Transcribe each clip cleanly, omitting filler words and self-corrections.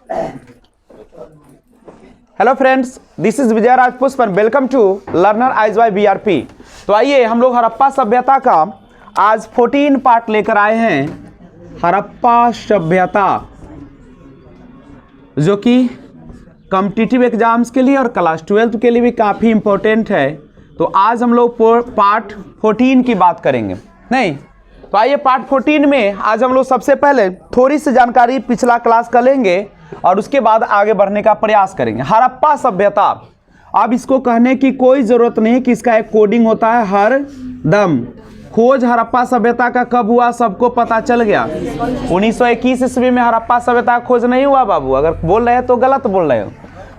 Hello friends, this is Vijay Raj Pushpan. Welcome to learner eyes by BRP. तो आइए हम लोग हड़प्पा सभ्यता का आज 14 पार्ट लेकर आए हैं। हड़प्पा सभ्यता जो कि कॉम्पिटिटिव एग्जाम्स के लिए और क्लास 12 के लिए भी काफ़ी इंपॉर्टेंट है। तो आज हम लोग पार्ट 14 की बात करेंगे। नहीं तो आइए पार्ट 14 में आज हम लोग सबसे पहले थोड़ी सी जानकारी पिछला क्लास का लेंगे और उसके बाद आगे बढ़ने का प्रयास करेंगे। हड़प्पा सभ्यता, अब इसको कहने की कोई ज़रूरत नहीं कि इसका एक कोडिंग होता है हर दम। खोज हड़प्पा सभ्यता का कब हुआ सबको पता चल गया। 1921 ईस्वी में हड़प्पा सभ्यता का खोज नहीं हुआ बाबू, अगर बोल रहे हैं तो गलत बोल रहे हो।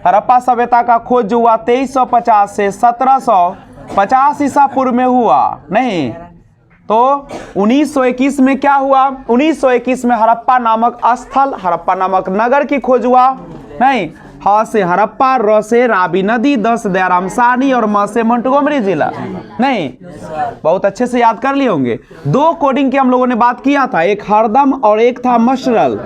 हड़प्पा सभ्यता का खोज जो हुआ 2350 से 1750 ईसा पूर्व में हुआ। नहीं तो 1921 में क्या हुआ, 1921 में हड़प्पा नामक स्थल, हड़प्पा नामक नगर की खोज हुआ। नहीं, ह से हड़प्पा, र से रावी नदी, द से दयाराम साहनी और म से मोंटगोमरी जिला। नहीं, बहुत अच्छे से याद कर लिए होंगे। दो कोडिंग की हम लोगों ने बात किया था, एक हरदम और एक था मशरल।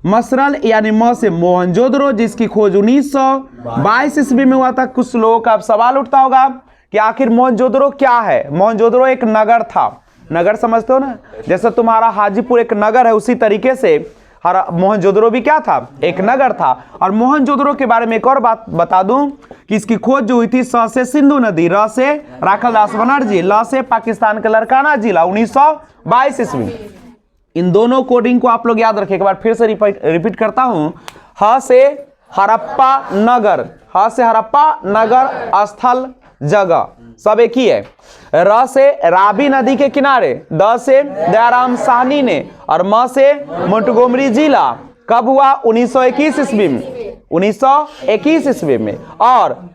मशरल यानी म से मोहनजोदड़ो, जिसकी खोज 1922 ईस्वी में हुआ था। कुछ लोगों का अब सवाल उठता होगा कि आखिर मोहनजोदड़ो क्या है। मोहनजोदड़ो एक नगर था। नगर समझते हो ना, जैसे तुम्हारा हाजीपुर एक नगर है, उसी तरीके से मोहनजोदड़ो भी क्या था, एक नगर था। और मोहनजोदड़ो के बारे में एक और बात बता दूं कि इसकी खोज जो हुई थी स से सिंधु नदी, र से राखलदास बनर्जी, ल से पाकिस्तान का लड़काना जिला, 1922 ईस्वी। इन दोनों कोडिंग को आप लोग याद रखें। एक बार फिर से रिपीट करता हूं। ह से हड़प्पा नगर, ह से हड़प्पा नगर, स्थल, जगह सब एक ही है। र से रावी नदी के किनारे, द से दयाराम साहनी ने और म से मोंटगोमरी जिला। कब हुआ, 1921 ईस्वी में, 1921 ईस्वी में। और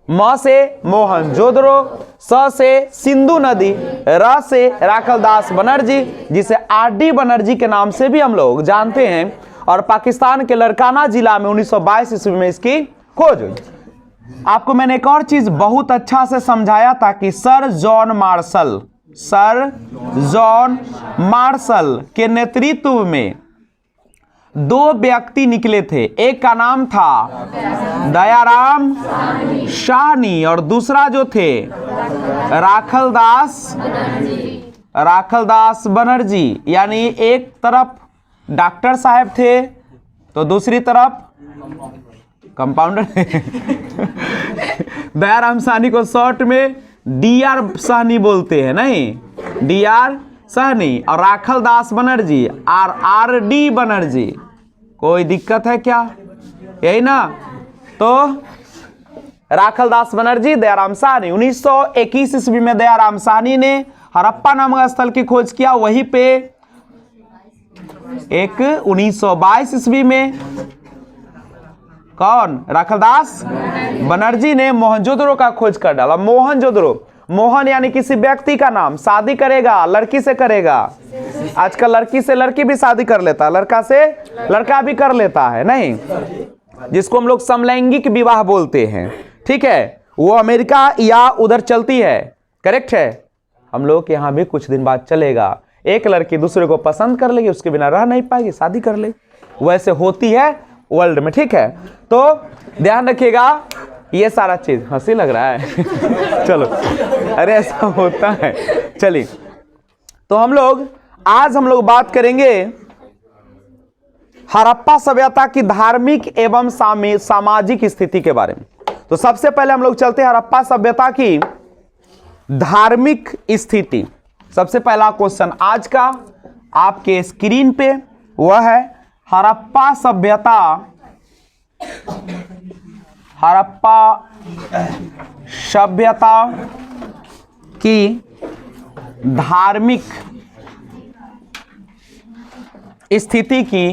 म से मोहनजोदड़ो, स से सिंधु नदी, र से राखलदास बनर्जी, जिसे आर.डी. बनर्जी के नाम से भी हम लोग जानते हैं, और पाकिस्तान के लड़काना जिला में 1922 ईस्वी में इसकी खोज हुई। आपको मैंने एक और चीज बहुत अच्छा से समझाया था कि सर जॉन मार्शल के नेतृत्व में दो व्यक्ति निकले थे। एक का नाम था दयाराम साहनी और दूसरा जो थे राखलदास बनर्जी। यानी एक तरफ डॉक्टर साहब थे तो दूसरी तरफ कंपाउंडर। दयाराम साहनी को शॉर्ट में डी.आर. साहनी बोलते हैं। नहीं, डी.आर. साहनी और राखलदास बनर्जी, आर.डी. बनर्जी। कोई दिक्कत है क्या, यही ना। तो राखलदास बनर्जी, दयाराम साहनी। 1921 ईस्वी में दयाराम साहनी ने हड़प्पा नामक स्थल की खोज किया। वहीं पे एक 1922 ईस्वी में कौन, राखलदास बनर्जी ने मोहनजोदड़ो का खोज कर डाला। मोहनजोदड़ो, मोहन यानी किसी व्यक्ति का नाम, शादी करेगा लड़की से करेगा। आजकल लड़की से लड़की भी शादी कर लेता है, लड़का से लड़का भी कर लेता है। नहीं, जिसको हम लोग समलैंगिक विवाह बोलते हैं, ठीक है, वो अमेरिका या उधर चलती है, करेक्ट है। हम लोग के यहाँ भी कुछ दिन बाद चलेगा। एक लड़की दूसरे को पसंद कर लेगी, उसके बिना रह नहीं पाएगी, शादी कर ले। वैसे होती है वर्ल्ड में, ठीक है। तो ध्यान रखिएगा, ये सारा चीज हंसी लग रहा है। चलो, अरे ऐसा होता है। चलिए, तो आज हम लोग बात करेंगे हड़प्पा सभ्यता की धार्मिक एवं सामाजिक स्थिति के बारे में। तो सबसे पहले हम लोग चलते हैं हड़प्पा सभ्यता की धार्मिक स्थिति। सबसे पहला क्वेश्चन आज का आपके स्क्रीन पे वह है हड़प्पा सभ्यता की धार्मिक स्थिति की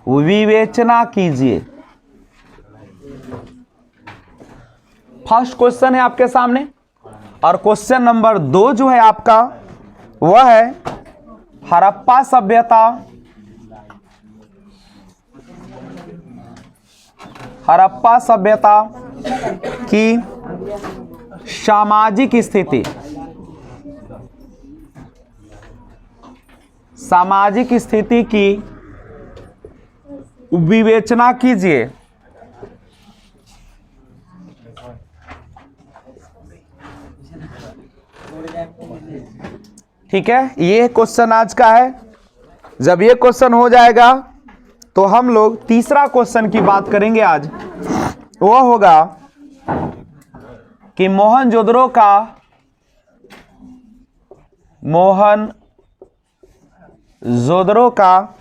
विवेचना कीजिए। फर्स्ट क्वेश्चन है आपके सामने, और क्वेश्चन नंबर 2 जो है आपका वह है हड़प्पा सभ्यता की सामाजिक स्थिति। सामाजिक स्थिति की विवेचना कीजिए। ठीक है, ये क्वेश्चन आज का है। जब ये क्वेश्चन हो जाएगा तो हम लोग तीसरा क्वेश्चन की बात करेंगे आज। वो होगा कि मोहनजोदड़ो का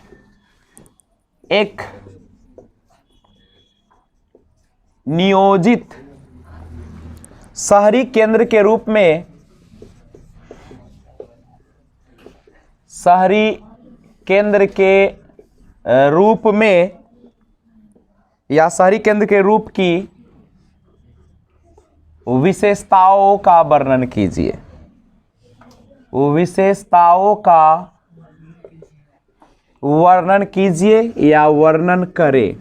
एक नियोजित शहरी केंद्र के रूप में या शहरी केंद्र के रूप की विशेषताओं का वर्णन कीजिए। विशेषताओं का वर्णन कीजिए या वर्णन करें,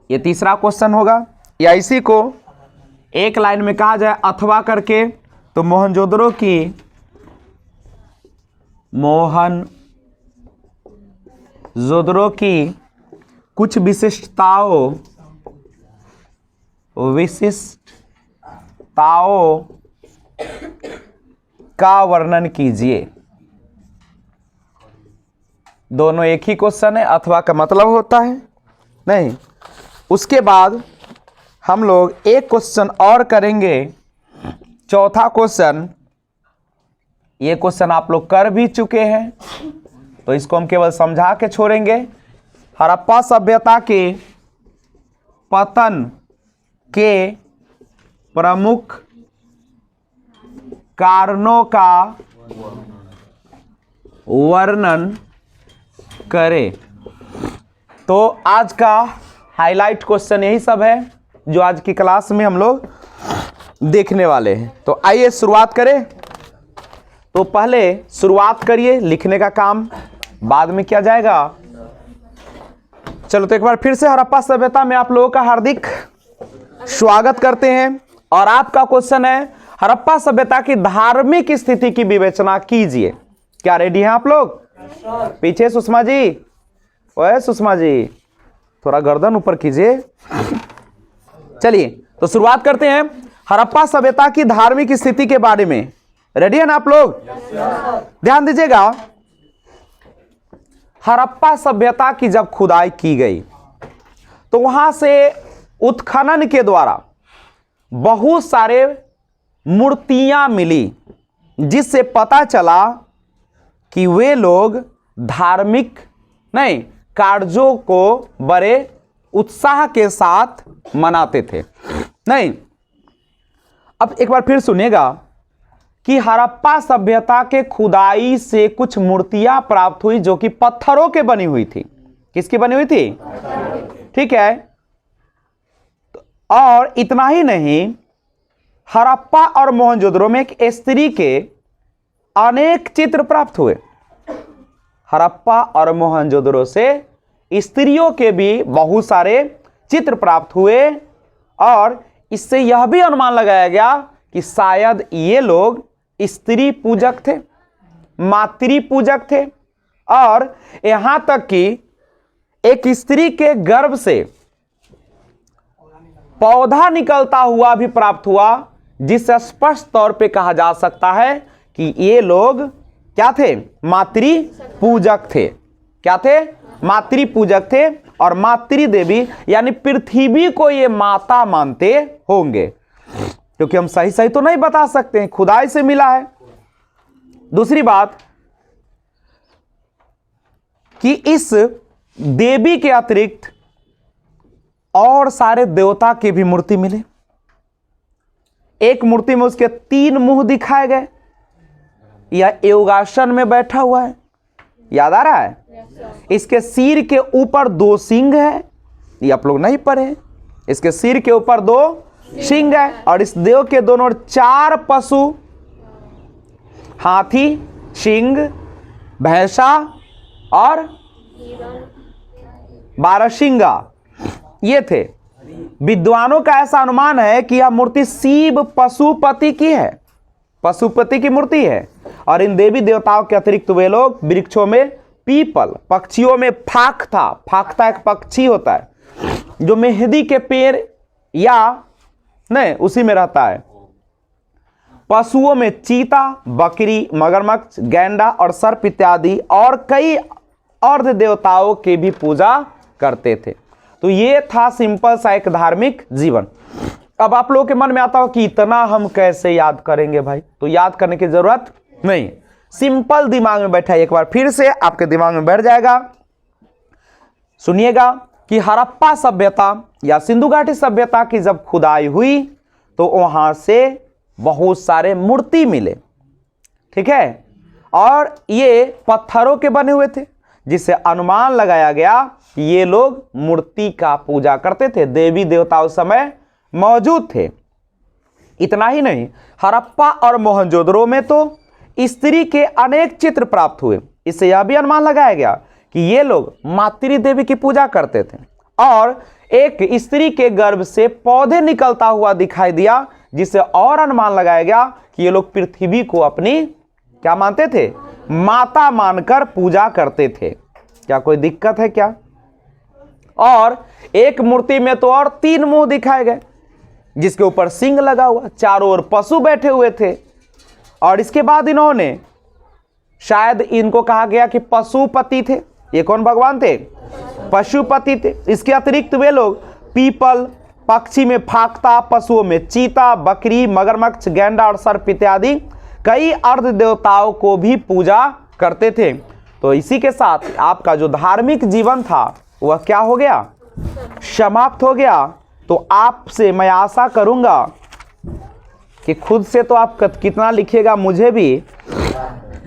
ये तीसरा क्वेश्चन होगा। या इसी को एक लाइन में कहा जाए अथवा करके, तो मोहनजोदड़ो की कुछ विशिष्टताओं का वर्णन कीजिए। दोनों एक ही क्वेश्चन है, अथवा का मतलब होता है नहीं। उसके बाद हम लोग एक क्वेश्चन और करेंगे, चौथा क्वेश्चन। ये क्वेश्चन आप लोग कर भी चुके हैं, तो इसको हम केवल समझा के छोड़ेंगे। हड़प्पा सभ्यता के पतन के प्रमुख कारणों का वर्णन करें। तो आज का हाईलाइट क्वेश्चन यही सब है जो आज की क्लास में हम लोग देखने वाले हैं। तो आइए शुरुआत करें। तो पहले शुरुआत करिए, लिखने का काम बाद में किया जाएगा। चलो तो एक बार फिर से हड़प्पा सभ्यता में आप लोगों का हार्दिक स्वागत करते हैं। और आपका क्वेश्चन है हड़प्पा सभ्यता की धार्मिक स्थिति की विवेचना कीजिए। क्या रेडी हैं आप लोग? पीछे सुषमा जी, ओए सुषमा जी थोड़ा गर्दन ऊपर कीजिए। चलिए तो शुरुआत करते हैं हड़प्पा सभ्यता की धार्मिक स्थिति के बारे में। रेडी है ना आप लोग? ध्यान दीजिएगा, हड़प्पा सभ्यता की जब खुदाई की गई तो वहां से उत्खनन के द्वारा बहुत सारे मूर्तियां मिली, जिससे पता चला कि वे लोग धार्मिक नहीं कार्यों को बड़े उत्साह के साथ मनाते थे। नहीं, अब एक बार फिर सुनिएगा कि हड़प्पा सभ्यता के खुदाई से कुछ मूर्तियां प्राप्त हुई जो कि पत्थरों के बनी हुई थी। किसकी बनी हुई थी? ठीक है। और इतना ही नहीं, हड़प्पा और मोहनजोदड़ो में एक स्त्री के अनेक चित्र प्राप्त हुए। हड़प्पा और मोहनजोदड़ो से स्त्रियों के भी बहुत सारे चित्र प्राप्त हुए और इससे यह भी अनुमान लगाया गया कि शायद ये लोग स्त्री पूजक थे, मातृ पूजक थे। और यहां तक कि एक स्त्री के गर्भ से पौधा निकलता हुआ भी प्राप्त हुआ, जिससे स्पष्ट तौर पे कहा जा सकता है कि ये लोग क्या थे? मातृ पूजक थे। क्या थे? मातृ पूजक थे। और मातृ देवी यानी पृथ्वी को ये माता मानते होंगे, क्योंकि हम सही सही तो नहीं बता सकते हैं, खुदाई से मिला है। दूसरी बात कि इस देवी के अतिरिक्त और सारे देवता के भी मूर्ति मिले। एक मूर्ति में उसके 3 मुंह दिखाए गए। यह योगासन में बैठा हुआ है, याद आ रहा है? इसके सिर के ऊपर 2 सिंह है, ये आप लोग नहीं पढ़े। इसके सिर के ऊपर 2 सिंह है और इस देव के दोनों 4 पशु, हाथी, सिंह, भैंसा और 12 सिंगा ये थे। विद्वानों का ऐसा अनुमान है कि यह मूर्ति शिव पशुपति की है। पशुपति की मूर्ति है। और इन देवी देवताओं के अतिरिक्त वे लोग वृक्षों में पीपल, पक्षियों में फाख्ता, फाख्ता एक पक्षी होता है जो मेहंदी के पेड़ या नहीं उसी में रहता है। पशुओं में चीता, बकरी, मगरमच्छ, गैंडा और सर्प इत्यादि और कई अर्ध देवताओं की भी पूजा करते थे। तो ये था सिंपल सा एक धार्मिक जीवन। अब आप लोगों के मन में आता हो कि इतना हम कैसे याद करेंगे भाई, तो याद करने की जरूरत नहीं, सिंपल दिमाग में बैठा, एक बार फिर से आपके दिमाग में बैठ जाएगा। सुनिएगा कि हड़प्पा सभ्यता या सिंधु घाटी सभ्यता की जब खुदाई हुई तो वहां से बहुत सारे मूर्ति मिले, ठीक है, और ये पत्थरों के बने हुए थे, जिससे अनुमान लगाया गया कि ये लोग मूर्ति का पूजा करते थे, देवी देवता उस समय मौजूद थे। इतना ही नहीं, हड़प्पा और मोहनजोदड़ो में तो स्त्री के अनेक चित्र प्राप्त हुए। इससे यह भी अनुमान लगाया गया कि ये लोग मातृ देवी की पूजा करते थे। और एक स्त्री के गर्भ से पौधे निकलता हुआ दिखाई दिया, जिससे और अनुमान लगाया गया कि ये लोग पृथ्वी को अपनी क्या मानते थे, माता मानकर पूजा करते थे। क्या कोई दिक्कत है क्या? और एक मूर्ति में तो और 3 मुंह दिखाए गए, जिसके ऊपर सिंह लगा हुआ, चारों ओर पशु बैठे हुए थे। और इसके बाद इन्होंने, शायद इनको कहा गया कि पशुपति थे। ये कौन भगवान थे? पशुपति थे। इसके अतिरिक्त वे लोग पीपल, पक्षी में फाख्ता, पशुओं में चीता, बकरी, मगरमच्छ, गैंडा और सर्प इत्यादि कई अर्ध देवताओं को भी पूजा करते थे। तो इसी के साथ आपका जो धार्मिक जीवन था वह क्या हो गया? समाप्त हो गया। तो आपसे मैं आशा करूंगा कि खुद से तो आप कितना लिखिएगा मुझे भी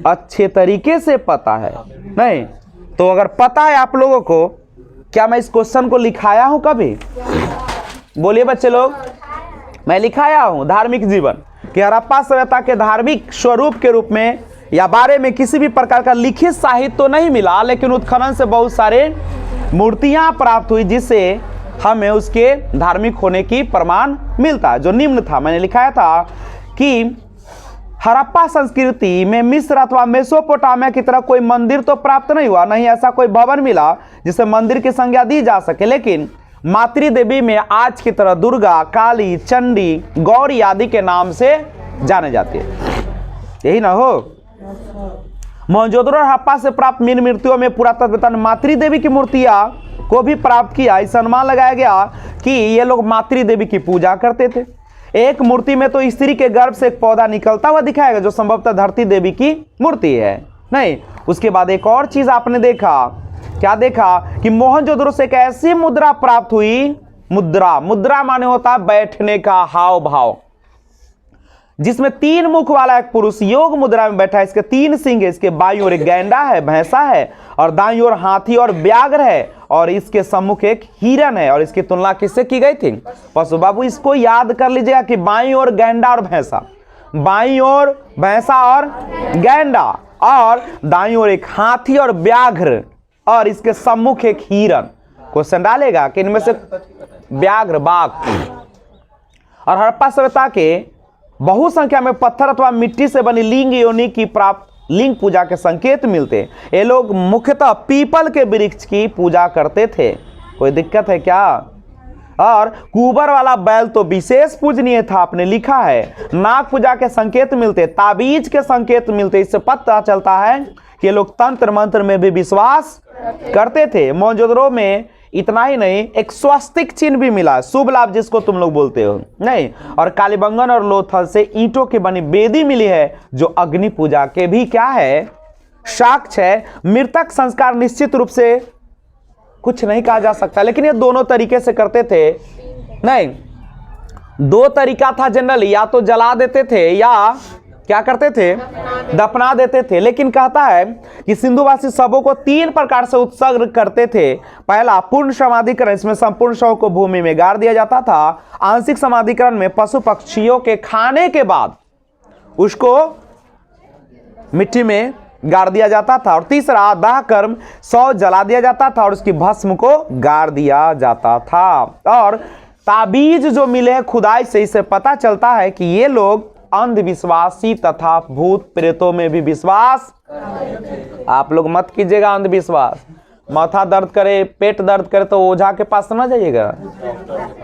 अच्छे तरीके से पता है, नहीं तो अगर पता है आप लोगों को, क्या मैं इस क्वेश्चन को लिखाया हूं कभी? बोलिए बच्चे लोग, मैं लिखाया हूं धार्मिक जीवन कि हड़प्पा सभ्यता के धार्मिक स्वरूप के रूप में या बारे में किसी भी प्रकार का लिखित साहित्य तो नहीं मिला, लेकिन उत्खनन से बहुत सारे मूर्तियां प्राप्त हुई, जिससे हमें उसके धार्मिक होने की प्रमाण मिलता है। जो निम्न था, मैंने लिखाया था कि हड़प्पा संस्कृति में मिस्र अथवा मेसोपोटामिया की तरह कोई मंदिर तो प्राप्त नहीं हुआ, नहीं ऐसा कोई भवन मिला जिसे मंदिर की संज्ञा दी जा सके, लेकिन मातृ देवी में आज की तरह दुर्गा, काली, चंडी, गौरी आदि के नाम से जाने जाती है। यही ना हो? मोहनजोदड़ो और हड़प्पा से प्राप्त मीन मूर्तियों में पुरातत्व मातृ देवी की मूर्तियां को भी प्राप्त किया। इस अनुमान लगाया गया कि ये लोग मातृ देवी की पूजा करते थे। एक मूर्ति में तो स्त्री के गर्भ से एक पौधा निकलता हुआ दिखाया गया, जो संभवतः धरती देवी की मूर्ति है। नहीं, उसके बाद एक और चीज आपने देखा, क्या देखा कि मोहनजोदड़ो से एक ऐसी मुद्रा प्राप्त हुई, मुद्रा माने होता है बैठने का हाव भाव, जिसमें 3 मुख वाला एक पुरुष योग मुद्रा में बैठा है। इसके 3 सिंह है, इसके बाईं ओर एक गैंडा है, भैंसा है, और दाईं ओर हाथी और व्याघ्र है, और इसके सम्मुख एक हिरन है। और इसकी तुलना किससे की गई थी? पशु बाबू इसको याद कर लीजिएगा कि बाईं ओर गैंडा और भैंसा, बाईं ओर भैंसा और गैंडा, और दाईं ओर एक हाथी और व्याघ्र, और इसके सम्मुख एक हिरन। क्वेश्चन डालेगा कि इनमें से व्याघ्र, बाघ। और हड़प्पा सभ्यता के बहु संख्या में पत्थर अथवा मिट्टी से बनी लिंग योनि की प्राप्त लिंग पूजा के संकेत मिलते। ये लोग मुख्यतः पीपल के वृक्ष की पूजा करते थे। कोई दिक्कत है क्या? और कुबर वाला बैल तो विशेष पूजनीय था, आपने लिखा है। नाग पूजा के संकेत मिलते, ताबीज के संकेत मिलते। इससे पता चलता है कि ये लोग तंत्र मंत्र में भी विश्वास करते थे। मोहनजोदड़ो में इतना ही नहीं, एक स्वस्तिक चिन्ह भी मिला, शुभ लाभ जिसको तुम लोग बोलते हो, नहीं। और कालीबंगन और लोथल से ईंटों की बनी बेदी मिली है, जो अग्नि पूजा के भी क्या है? साक्ष्य है। मृतक संस्कार निश्चित रूप से कुछ नहीं कहा जा सकता, लेकिन ये दोनों तरीके से करते थे। नहीं, 2 तरीका था जनरली, या तो जला देते थे या क्या करते थे? दफना देते थे। लेकिन कहता है कि सिंधुवासी शवों को 3 प्रकार से उत्सर्ग करते थे। पहला पूर्ण समाधिकरण, इसमें संपूर्ण शव को भूमि में गाड़ दिया जाता था। आंशिक समाधिकरण में पशु पक्षियों के खाने के बाद उसको मिट्टी में गाड़ दिया जाता था। और तीसरा दाह कर्म, शव जला दिया जाता था और उसकी भस्म को गाड़ दिया जाता था। और ताबीज जो मिले हैं खुदाई से, इससे पता चलता है कि ये लोग अंधविश्वासी तथा भूत प्रेतों में भी विश्वास। आप लोग मत कीजिएगा अंधविश्वास। माथा दर्द करे, पेट दर्द करे तो ओझा के पास ना जाइएगा,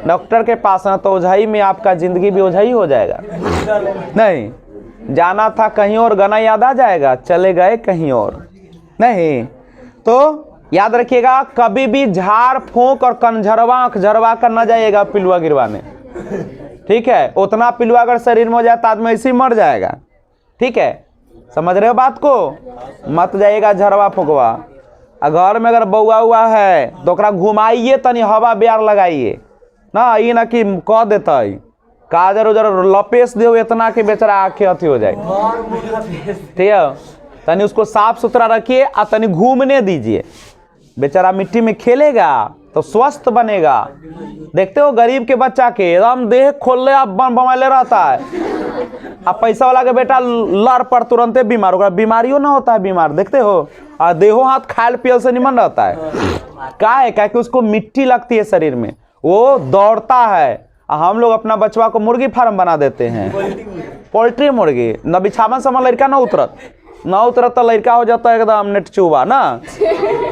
डॉक्टर के पास ना, तो ओझाई में आपका जिंदगी भी ओझाई हो जाएगा। नहीं, जाना था कहीं और, गाना याद आ जाएगा, चले गए कहीं और। नहीं, तो याद रखिएगा कभी भी झाड़ फूंक और कंझरवा आंख झरवा कर ना जाइएगा पिलुआ गिरवाने, ठीक है। उतना पिलुआ अगर शरीर में हो जाए तो आदमी ऐसे ही मर जाएगा, ठीक है। समझ रहे हो बात को? मत जाइएगा झरवा फूकवा। घर में अगर बउआ हुआ है तो ओकरा घुमाइए, तनी हवा ब्यार लगाइए ना, ये ना कि कह देता है काजर उजर लपेश दे इतना कि बेचारा आंखें अथी हो जाए, ठीक है। तनी उसको साफ सुथरा रखिए और तनी घूमने दीजिए, बेचारा मिट्टी में खेलेगा तो स्वस्थ बनेगा। देखते हो गरीब के बच्चा के एकदम देह खोल ले अब बमले रहता है, अब पैसा वाला के बेटा लड़ पर तुरंते बीमार होगा, बीमारियों ना होता है बीमार, देखते हो। और देहो हाथ खायल पियल से निमन रहता है, क्या है कि उसको मिट्टी लगती है शरीर में, वो दौड़ता है। हम लोग अपना बचवा को मुर्गी फार्म बना देते हैं, पोल्ट्री मुर्गी, न बिछावन समय लड़का ना उतरत तो लड़का हो जाता है एकदम नेट चूबा ना।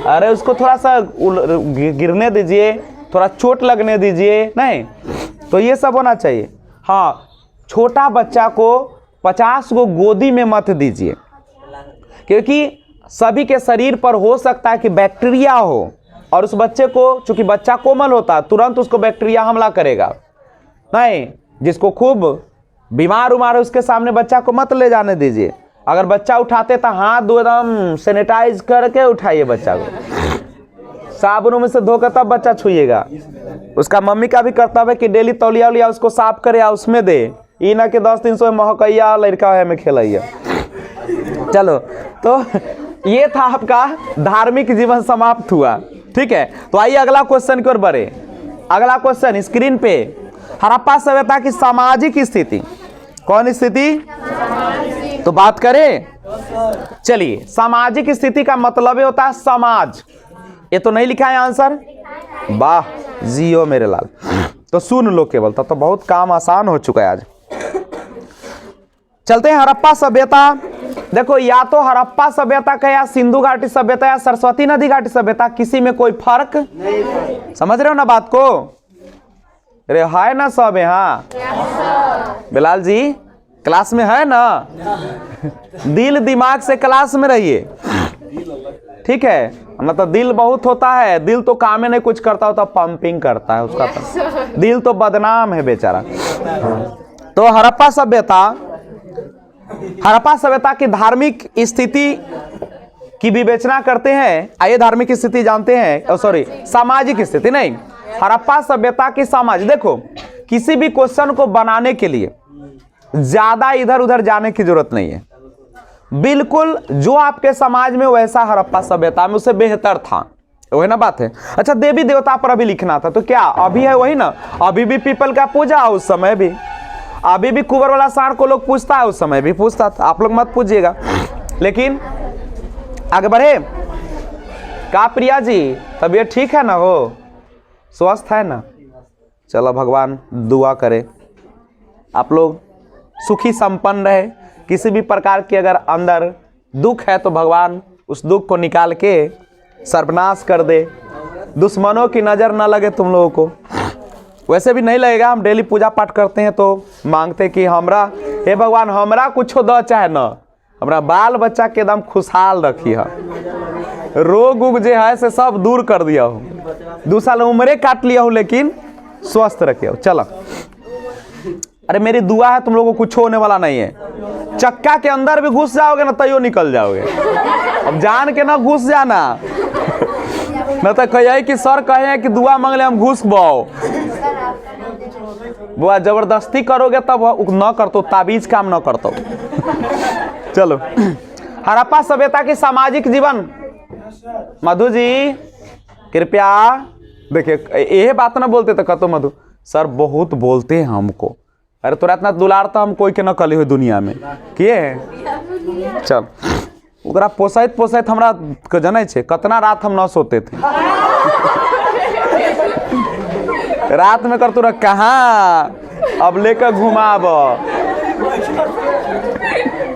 अरे उसको थोड़ा सा गिरने दीजिए, थोड़ा चोट लगने दीजिए, नहीं तो ये सब होना चाहिए। हाँ, छोटा बच्चा को 50 को गोदी में मत दीजिए, क्योंकि सभी के शरीर पर हो सकता है कि बैक्टीरिया हो, और उस बच्चे को, चूंकि बच्चा कोमल होता है, तुरंत उसको बैक्टीरिया हमला करेगा। नहीं, जिसको खूब बीमार उमार है उसके सामने बच्चा को मत ले जाने दीजिए। अगर बच्चा उठाते तो हाथ दो एकदम सैनिटाइज करके उठाइए बच्चा को, साबुन में से धोकर तब बच्चा छुइएगा। उसका मम्मी का भी कर्तव्य है कि डेली तौलिया उलिया उसको साफ करे या उसमें दे, ये ना कि 10-300 महकैया लड़का है में खेलैया। चलो, तो ये था आपका धार्मिक जीवन समाप्त हुआ, ठीक है। तो आइए अगला क्वेश्चन की ओर बढ़े। अगला क्वेश्चन स्क्रीन पे, हड़प्पा सभ्यता की सामाजिक स्थिति। कौन स्थिति? तो बात करें, चलिए। सामाजिक स्थिति का मतलब होता है समाज। ये तो नहीं लिखा है आंसर? वाह, जियो मेरे लाल। तो सुन लो केवल, तो बहुत काम आसान हो चुका है आज। चलते हैं हड़प्पा सभ्यता। देखो, या तो हड़प्पा सभ्यता का, या सिंधु घाटी सभ्यता, या सरस्वती नदी घाटी सभ्यता, किसी में कोई फर्क नहीं। समझ रहे हो ना बात को? अरे है ना सब यहाँ? बिलाल जी क्लास में है ना? दिल दिमाग से क्लास में रहिए, ठीक है। मतलब दिल बहुत होता है, दिल तो काम में नहीं कुछ करता होता, पंपिंग करता है उसका, तो दिल तो बदनाम है बेचारा। तो हड़प्पा सभ्यता की धार्मिक स्थिति की विवेचना करते हैं। आइए धार्मिक स्थिति जानते हैं, सॉरी सामाजिक स्थिति नहीं, हड़प्पा सभ्यता की समाज। देखो, किसी भी क्वेश्चन को बनाने के लिए ज्यादा इधर उधर जाने की जरूरत नहीं है। बिल्कुल जो आपके समाज में वैसा हड़प्पा सभ्यता में उससे बेहतर था, वही ना बात है। अच्छा, देवी देवता पर अभी लिखना था, तो क्या अभी है वही ना? अभी भी पीपल का पूजा, उस समय भी, अभी भी कुंवर वाला सांड को लोग पूछता है, उस समय भी पूछता था। आप लोग मत पूछिएगा। लेकिन आगे बढ़े। का प्रिया जी, तबीयत ठीक है ना? हो स्वस्थ है ना? चलो भगवान दुआ करे आप लोग सुखी संपन्न रहे। किसी भी प्रकार के अगर अंदर दुख है तो भगवान उस दुख को निकाल के सर्वनाश कर दे, दुश्मनों की नज़र न लगे तुम लोगों को। वैसे भी नहीं लगेगा, हम डेली पूजा पाठ करते हैं तो मांगते कि हमरा, हे भगवान हमरा कुछ दो चाहे न, हमरा बाल बच्चा के एकदम खुशहाल रखी है, रोग उग जे है से सब दूर कर दिया हो, 2 साल उम्रे काट लिया हो लेकिन स्वस्थ रखे हो। चलो, अरे मेरी दुआ है तुम लोगों को कुछ होने वाला नहीं है। चक्का के अंदर भी घुस जाओगे ना तैयो निकल जाओगे, अब जान के ना घुस जाना, न तो कहे कि सर कहे कि दुआ मांग ले हम घुस बाओ, बुआ जबरदस्ती करोगे तब न करतो, ताबीज काम न करतो। चलो, हड़प्पा सभ्यता की सामाजिक जीवन। मधु जी कृपया देखिए, यही बात ना बोलते तो कतो मधु सर बहुत बोलते हैं हमको। अरे तोरा इतना दुलार तो हम कोई के न कली हुई दुनिया में किए है। चल, ओकरा पोसैत पोसैत हमरा जनै छे कितना रात हम न सोते थे। रात में कर तोरा कहाँ अब लेकर घुमाब,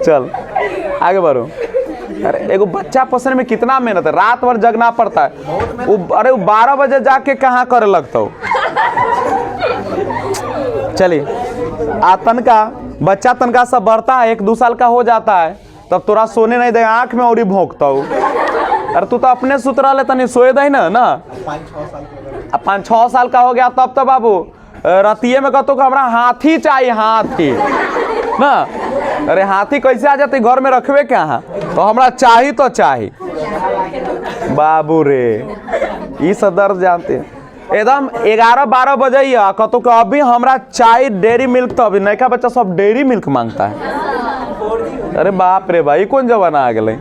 चल आगे बढ़ो। अरे एगो बच्चा पोसने में कितना मेहनत है, रात भर जगना पड़ता है। अरे 12 बजे जाके कहाँ करे लगता हो। चलिए आ तनका बच्चा तनका सब बढ़ता है, 1-2 साल का हो जाता है, तब तोरा सोने नहीं दे, आंख में और ही भोंकता हो। अरे तू तो अपने सुतरा ले तनी सोए दे ना 5-6 साल का हो गया तब तो बाबू रतिये में कहतो हमरा हाथी चाहिए, हाथी ना। अरे हाथी कैसे आ जाते घर में, रखवे क्या है, तो हमरा चाहिए तो चाहिए बाबू रे। ये सब दर्द जानते एकदम 11-12 बजे कहतो कि अभी हमरा चाय डेयरी मिल्क, तो अभी नयका बच्चा सब डेयरी मिल्क मांगता है। अरे बाप रे भाई कौन जमाना आ गए।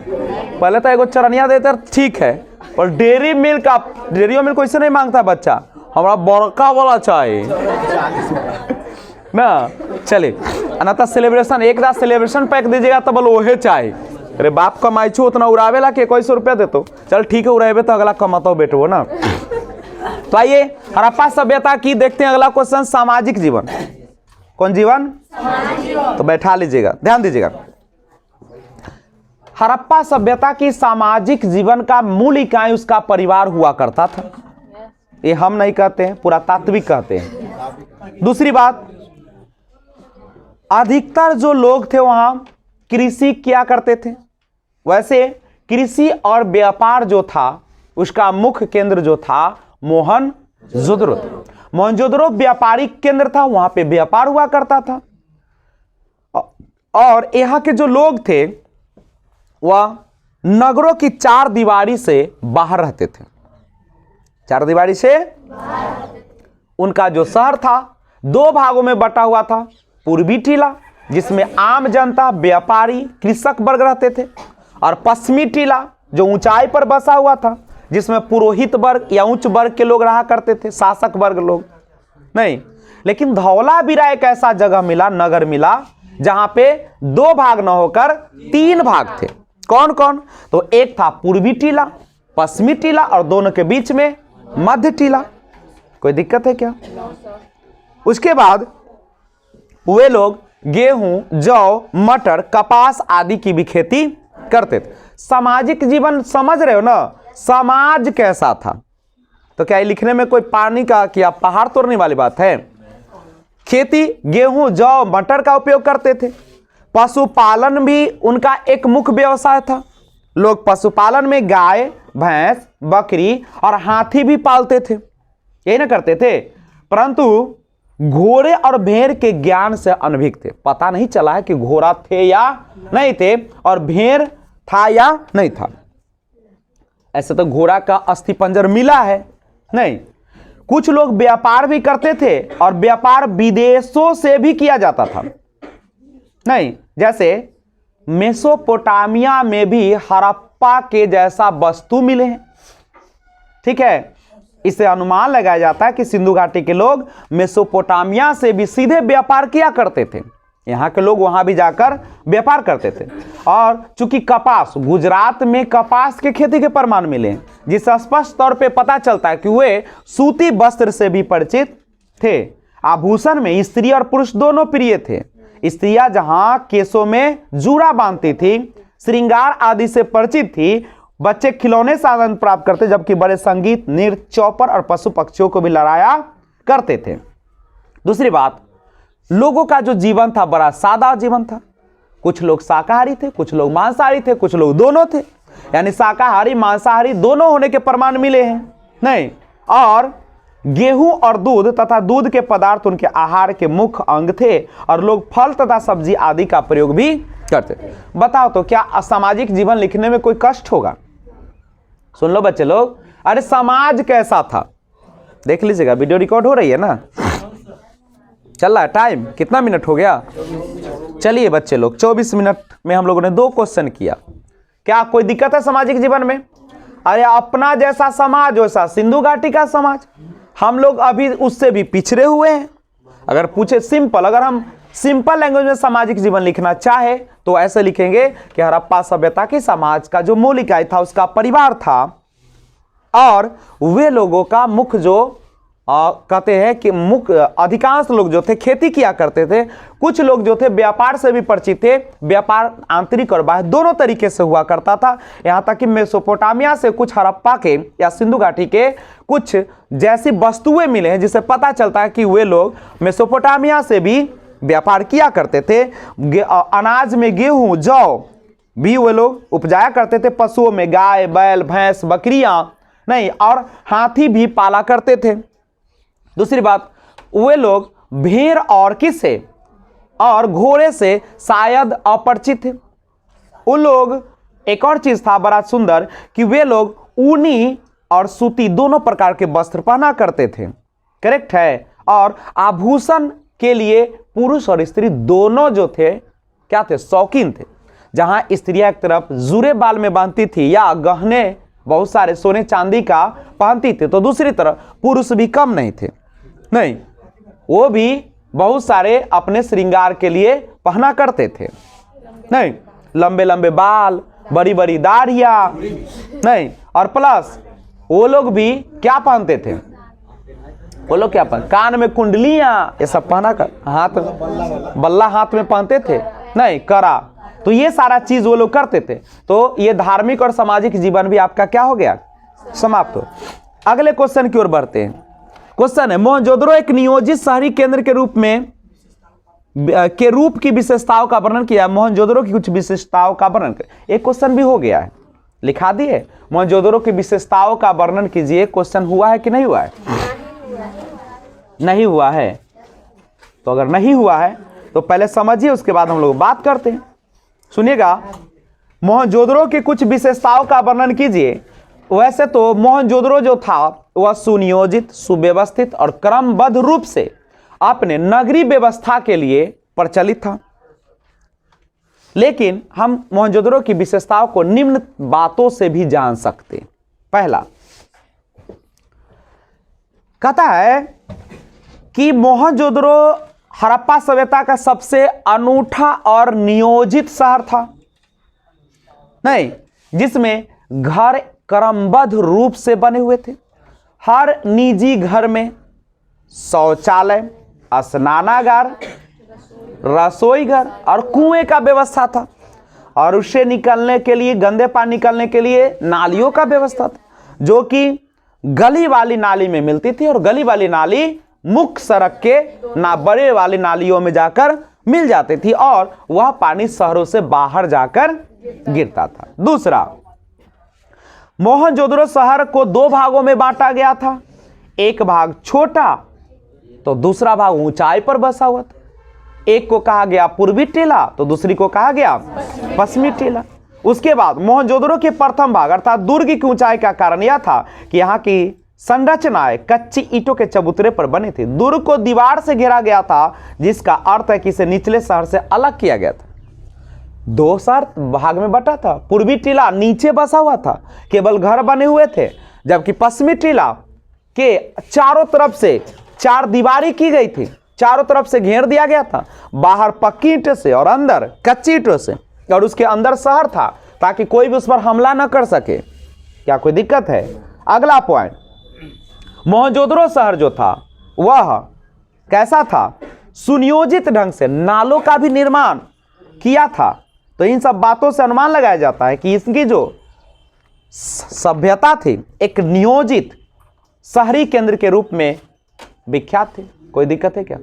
पहले तो एगो चरनिया देते ठीक है, और डेयरी मिल्क, आप डेयरी मिल्क कैसे नहीं मांगता बच्चा, हमरा बड़का वाला चाहिए ना। चलिए अनाथा सेलिब्रेशन, एक रात सेलिब्रेशन पैक दीजिएगा तो बोलो ओहे चाहिए। अरे बाप कमाई छो उतना उड़ावे ला के 100 रुपया देतो, चल ठीक है उड़ावे तो अगला कमाता हो बेटो ना। तो आइए हड़प्पा सभ्यता की देखते हैं अगला क्वेश्चन, सामाजिक जीवन। कौन जीवन? तो बैठा लीजिएगा, ध्यान दीजिएगा। हड़प्पा सभ्यता की सामाजिक जीवन का मूल इकाई उसका परिवार हुआ करता था। ये हम नहीं कहते हैं, पुरातात्विक कहते हैं। दूसरी बात, अधिकतर जो लोग थे वहां कृषि किया करते थे। वैसे कृषि और व्यापार जो था उसका मुख्य केंद्र जो था मोहनजोदड़ो। मोहनजोदड़ो व्यापारिक केंद्र था, वहां पे व्यापार हुआ करता था। और यहाँ के जो लोग थे वह नगरों की 4 दीवारी से बाहर रहते थे। 4 दीवारी से उनका जो शहर था 2 भागों में बटा हुआ था। पूर्वी टीला जिसमें आम जनता, व्यापारी, कृषक वर्ग रहते थे, और पश्चिमी टीला जो ऊंचाई पर बसा हुआ था जिसमें पुरोहित वर्ग या उच्च वर्ग के लोग रहा करते थे, शासक वर्ग लोग नहीं। लेकिन धौलावीरा एक ऐसा जगह मिला, नगर मिला, जहां पे 2 भाग न होकर 3 भाग थे। कौन कौन? तो एक था पूर्वी टीला, पश्चिमी टीला, और दोनों के बीच में मध्य टीला। कोई दिक्कत है क्या? उसके बाद वे लोग गेहूं, जौ, मटर, कपास आदि की भी खेती करते थे। सामाजिक जीवन समझ रहे हो ना, समाज कैसा था? तो क्या ये लिखने में कोई पानी का क्या पहाड़ तोड़ने वाली बात है? खेती, गेहूं, जौ, मटर का उपयोग करते थे। पशुपालन भी उनका एक मुख्य व्यवसाय था। लोग पशुपालन में गाय, भैंस, बकरी और हाथी भी पालते थे, यही ना करते थे। परंतु घोड़े और भेड़ के ज्ञान से अनभिज्ञ थे। पता नहीं चला है कि घोड़ा थे या नहीं थे और भेड़ था या नहीं था। ऐसे तो घोड़ा का अस्थिपंजर मिला है नहीं। कुछ लोग व्यापार भी करते थे और व्यापार विदेशों से भी किया जाता था नहीं। जैसे मेसोपोटामिया में भी हड़प्पा के जैसा वस्तु मिले हैं, ठीक है। इससे अनुमान लगाया जाता है कि सिंधु घाटी के लोग मेसोपोटामिया से भी सीधे व्यापार किया करते थे। यहाँ के लोग वहां भी जाकर व्यापार करते थे। और चूंकि कपास, गुजरात में कपास के खेती के प्रमाण मिले हैं, जिससे स्पष्ट तौर पे पता चलता है कि वे सूती वस्त्र से भी परिचित थे। आभूषण में स्त्री और पुरुष दोनों प्रिय थे। स्त्रियां जहां केसों में जूड़ा बांधती थी, श्रृंगार आदि से परिचित थी। बच्चे खिलौने से आनंद प्राप्त करते, जबकि बड़े संगीत, नृत्य, चौपर और पशु पक्षियों को भी लड़ाया करते थे। दूसरी बात, लोगों का जो जीवन था बड़ा सादा जीवन था। कुछ लोग शाकाहारी थे, कुछ लोग मांसाहारी थे, कुछ लोग दोनों थे। यानी शाकाहारी मांसाहारी दोनों होने के प्रमाण मिले हैं नहीं। और गेहूं और दूध तथा दूध के पदार्थ उनके आहार के मुख्य अंग थे, और लोग फल तथा सब्जी आदि का प्रयोग भी करते थे। बताओ तो क्या असामाजिक जीवन लिखने में कोई कष्ट होगा? सुन लो बच्चे लोग, अरे समाज कैसा था देख लीजिएगा। वीडियो रिकॉर्ड हो रही है ना, चल रहा है टाइम? कितना मिनट हो गया? चलिए बच्चे लोग, 24 मिनट में हम लोगों ने 2 क्वेश्चन किया। क्या कोई दिक्कत है सामाजिक जीवन में? अरे अपना जैसा समाज वैसा सिंधु घाटी का समाज, हम लोग अभी उससे भी पिछड़े हुए हैं। अगर पूछे सिंपल, अगर हम सिंपल लैंग्वेज में सामाजिक जीवन लिखना चाहे तो ऐसे लिखेंगे कि हड़प्पा सभ्यता की समाज का जो मूल इकाई था उसका परिवार था, और वे लोगों का मुख्य जो कहते हैं कि मुख्य अधिकांश लोग जो थे खेती किया करते थे, कुछ लोग जो थे व्यापार से भी परिचित थे। व्यापार आंतरिक और बाह्य दोनों तरीके से हुआ करता था। यहाँ तक कि मेसोपोटामिया से कुछ हड़प्पा के या सिंधु घाटी के कुछ जैसी वस्तुएं मिले हैं जिससे पता चलता है कि वे लोग मेसोपोटामिया से भी व्यापार किया करते थे। अनाज में गेहूं जौ भी वे लोग उपजाया करते थे। पशुओं में गाय बैल भैंस बकरियां नहीं और हाथी भी पाला करते थे। दूसरी बात, वे लोग भेड़ और किससे और घोड़े से शायद अपरिचित थे। उन लोग एक और चीज था बड़ा सुंदर कि वे लोग ऊनी और सूती दोनों प्रकार के वस्त्र पहना करते थे। करेक्ट है। और आभूषण के लिए पुरुष और स्त्री दोनों जो थे क्या थे, शौकीन थे। जहां स्त्रियां एक तरफ जूरे बाल में बांधती थी या गहने बहुत सारे सोने चांदी का पहनती थी, तो दूसरी तरफ पुरुष भी कम नहीं थे। नहीं, वो भी बहुत सारे अपने श्रृंगार के लिए पहना करते थे। नहीं, लंबे लंबे बाल, बड़ी बड़ी दाढ़ियां, नहीं, और प्लस वो लोग भी क्या पहनते थे, वो लोग क्या पहन, कान में कुंडलियां, ये सब पहना कर, हाथ बल्ला हाथ में पहनते थे, नहीं करा, तो ये सारा चीज वो लोग करते थे। तो ये धार्मिक और सामाजिक जीवन भी आपका क्या हो गया, समाप्त हो। अगले क्वेश्चन की ओर बढ़ते हैं। क्वेश्चन है, मोहनजोदड़ो एक नियोजित शहरी केंद्र के रूप की विशेषताओं का वर्णन किया। मोहनजोदड़ो की कुछ विशेषताओं का वर्णन किया। एक क्वेश्चन भी हो गया है, लिखा दिए, मोहनजोदड़ो की विशेषताओं का वर्णन कीजिए। क्वेश्चन हुआ है कि नहीं हुआ है? नहीं हुआ है। तो अगर नहीं हुआ है तो पहले समझिए, उसके बाद हम लोग बात करते हैं। सुनिएगा, मोहनजोदड़ो की कुछ विशेषताओं का वर्णन कीजिए। वैसे तो मोहनजोदड़ो जो था वह सुनियोजित, सुव्यवस्थित और क्रमबद्ध रूप से अपने नगरीय व्यवस्था के लिए प्रचलित था। लेकिन हम मोहनजोदड़ो की विशेषताओं को निम्न बातों से भी जान सकते हैं। पहला कहता है कि मोहनजोदड़ो हड़प्पा सभ्यता का सबसे अनूठा और नियोजित शहर था। नहीं, जिसमें घर क्रमबद्ध रूप से बने हुए थे। हर निजी घर में शौचालय, स्नानागार, रसोई घर और कुएं का व्यवस्था था, और उससे निकलने के लिए, गंदे पानी निकलने के लिए नालियों का व्यवस्था था, जो कि गली वाली नाली में मिलती थी, और गली वाली नाली मुख्य सड़क के बड़े वाली नालियों में जाकर मिल जाती थी, और वह पानी शहरों से बाहर जाकर गिरता था। दूसरा, मोहनजोदड़ो शहर को दो भागों में बांटा गया था। एक भाग छोटा तो दूसरा भाग ऊंचाई पर बसा हुआ था। एक को कहा गया पूर्वी टीला तो दूसरी को कहा गया पश्चिमी टीला। उसके बाद मोहनजोदड़ो के प्रथम भाग अर्थात दुर्ग की ऊंचाई का कारण यह था कि यहाँ की संरचनाएं कच्ची ईंटों के चबूतरे पर बनी थी। दुर्ग को दीवार से घेरा गया था, जिसका अर्थ है कि इसे निचले शहर से अलग किया गया था। दो शहर भाग में बटा था। पूर्वी टीला नीचे बसा हुआ था, केवल घर बने हुए थे, जबकि पश्चिमी टीला के चारों तरफ से चार दीवारी की गई थी, चारों तरफ से घेर दिया गया था, बाहर पक्की ईंटों से और अंदर कच्ची ईंटों से, और उसके अंदर शहर था ताकि कोई भी उस पर हमला न कर सके। क्या कोई दिक्कत है? अगला पॉइंट, मोहनजोदड़ो शहर जो था वह कैसा था? सुनियोजित ढंग से नालों का भी निर्माण किया था। तो इन सब बातों से अनुमान लगाया जाता है कि इसकी जो सभ्यता थी एक नियोजित शहरी केंद्र के रूप में विख्यात थी। कोई दिक्कत है क्या?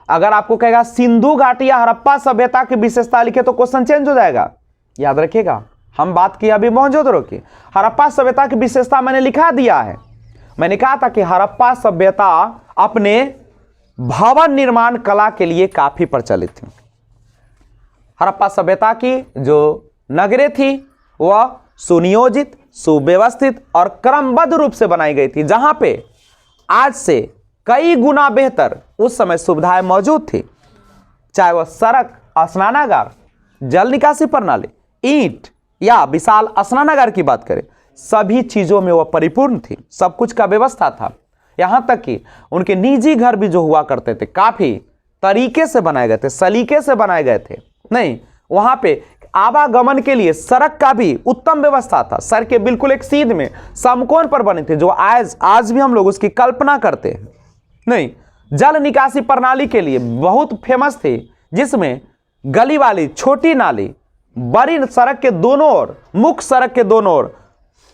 अगर आपको कहेगा सिंधु घाटी या हड़प्पा सभ्यता की विशेषता लिखे तो क्वेश्चन चेंज हो जाएगा। याद रखिएगा, हम बात की अभी मोहनजोदड़ो की। हड़प्पा सभ्यता की विशेषता मैंने लिखा दिया है। मैंने कहा था कि हड़प्पा सभ्यता अपने भवन निर्माण कला के लिए काफी प्रचलित थी। हड़प्पा सभ्यता की जो नगरें थी वह सुनियोजित, सुव्यवस्थित और क्रमबद्ध रूप से बनाई गई थी, जहां पे आज से कई गुना बेहतर उस समय सुविधाएं मौजूद थी। चाहे वह सड़क, स्नानागार, जल निकासी प्रणाली, ईंट या विशाल स्नानागार की बात करें, सभी चीजों में वह परिपूर्ण थी। सब कुछ का व्यवस्था था। यहां तक कि उनके निजी घर भी जो हुआ करते थे काफी तरीके से बनाए गए थे, सलीके से बनाए गए थे। नहीं, वहां पे आवागमन के लिए सड़क का भी उत्तम व्यवस्था था। सड़कें बिल्कुल एक सीध में समकोण पर बने थे, जो आज भी हम लोग उसकी कल्पना करते हैं। नहीं, जल निकासी प्रणाली के लिए बहुत फेमस थे, जिसमें गली वाली छोटी नाली बड़ी सड़क के दोनों ओर, मुख्य सड़क के दोनों ओर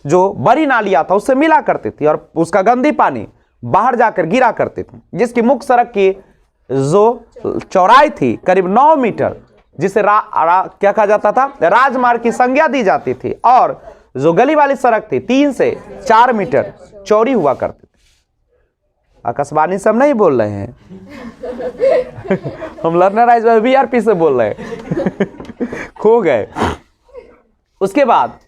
जो बड़ी नालियां था उससे मिला करती थी और उसका गंदी पानी बाहर जाकर गिरा करते थे, जिसकी मुख्य सड़क की जो चौड़ाई थी करीब 9 मीटर, जिसे क्या कहा जाता था, राजमार्ग की संज्ञा दी जाती थी, और जो गली वाली सड़क थी 3 से 4 मीटर चौड़ी हुआ करती थी। आकाशवाणी से हम नहीं बोल रहे हैं हम लर्नराइज बीआरपी से बोल रहे हैं खो गए। उसके बाद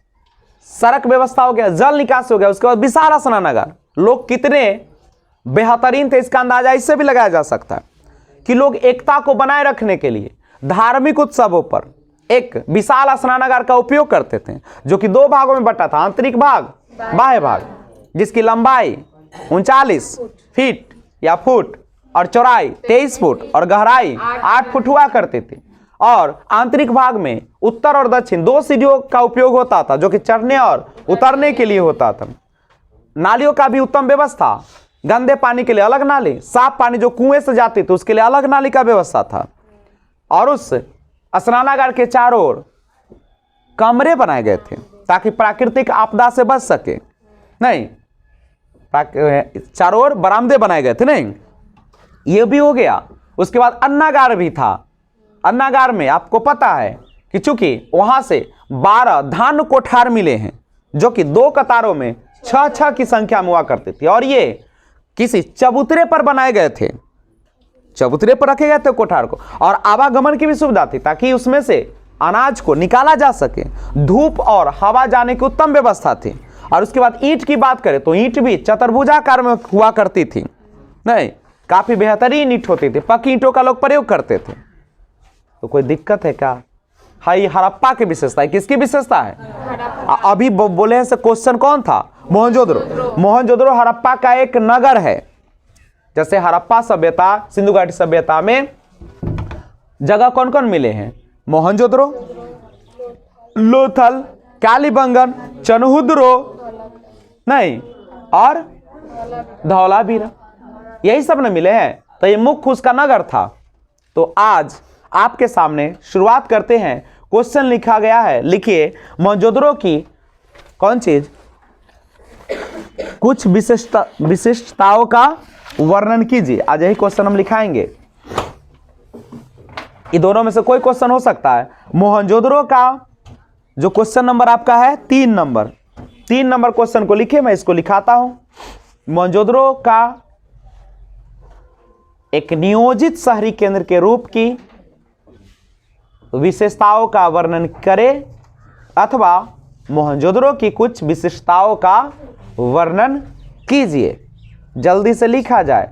सड़क व्यवस्था हो गया, जल निकास हो गया, उसके बाद विशाल स्नानागार। लोग कितने बेहतरीन थे इसका अंदाजा इससे भी लगाया जा सकता है कि लोग एकता को बनाए रखने के लिए धार्मिक उत्सवों पर एक विशाल स्नानागार का उपयोग करते थे, जो कि 2 भागों में बटा था, आंतरिक भाग, बाह्य भाग, जिसकी लंबाई 39 फीट या फुट और चौड़ाई 23 फुट और गहराई 8 फुट हुआ करती थी। और आंतरिक भाग में उत्तर और दक्षिण 2 सीढ़ियों का उपयोग होता था, जो कि चढ़ने और उतरने के लिए होता था। नालियों का भी उत्तम व्यवस्था, गंदे पानी के लिए अलग नाली, साफ पानी जो कुएं से जाती थी उसके लिए अलग नाली का व्यवस्था था। और उस स्नानागार के चारों ओर कमरे बनाए गए थे ताकि प्राकृतिक आपदा से बच सके। नहीं, चारों ओर बरामदे बनाए गए थे। नहीं, ये भी हो गया। उसके बाद अन्नागार भी था। अन्नागार में आपको पता है कि चूंकि वहां से 12 धान कोठार मिले हैं, जो कि 2 कतारों में 6-6 की संख्या में हुआ करती थी, और ये किसी चबूतरे पर बनाए गए थे, चबूतरे पर रखे गए थे कोठार को, और आवागमन की भी सुविधा थी ताकि उसमें से अनाज को निकाला जा सके। धूप और हवा जाने की उत्तम व्यवस्था थी। और उसके बाद ईंट की बात करें तो ईंट भी चतुर्भुजाकार में हुआ करती थी। नहीं, काफी बेहतरीन ईंट होती थी, पक्की ईंटों का लोग प्रयोग करते थे। तो कोई दिक्कत है क्या? हाँ, ये हड़प्पा की विशेषता है। किसकी विशेषता है? अभी बोले हैं से क्वेश्चन कौन था? मोहनजोदड़ो। मोहनजोदड़ो हड़प्पा का एक नगर है। जैसे हड़प्पा सभ्यता, सिंधु घाटी सभ्यता में जगह कौन कौन मिले हैं? मोहनजोदड़ो, लोथल, कालीबंगन, चनहुद्रो, नहीं, और धौलावीरा, यही सब न मिले हैं। तो ये मुख्य उसका नगर था। तो आज आपके सामने शुरुआत करते हैं। क्वेश्चन लिखा गया है, लिखिए मोहनजोदड़ो की कौन चीज, कुछ विशिष्टताओं का वर्णन कीजिए। आज यही क्वेश्चन हम लिखाएंगे। ये दोनों में से कोई क्वेश्चन हो सकता है। मोहनजोदड़ो का जो क्वेश्चन नंबर आपका है 3 नंबर, 3 नंबर क्वेश्चन को लिखिए, मैं इसको लिखाता हूं। मोहनजोदड़ो का एक नियोजित शहरी केंद्र के रूप की विशेषताओं का वर्णन करें, अथवा मोहनजोदड़ो की कुछ विशेषताओं का वर्णन कीजिए। जल्दी से लिखा जाए,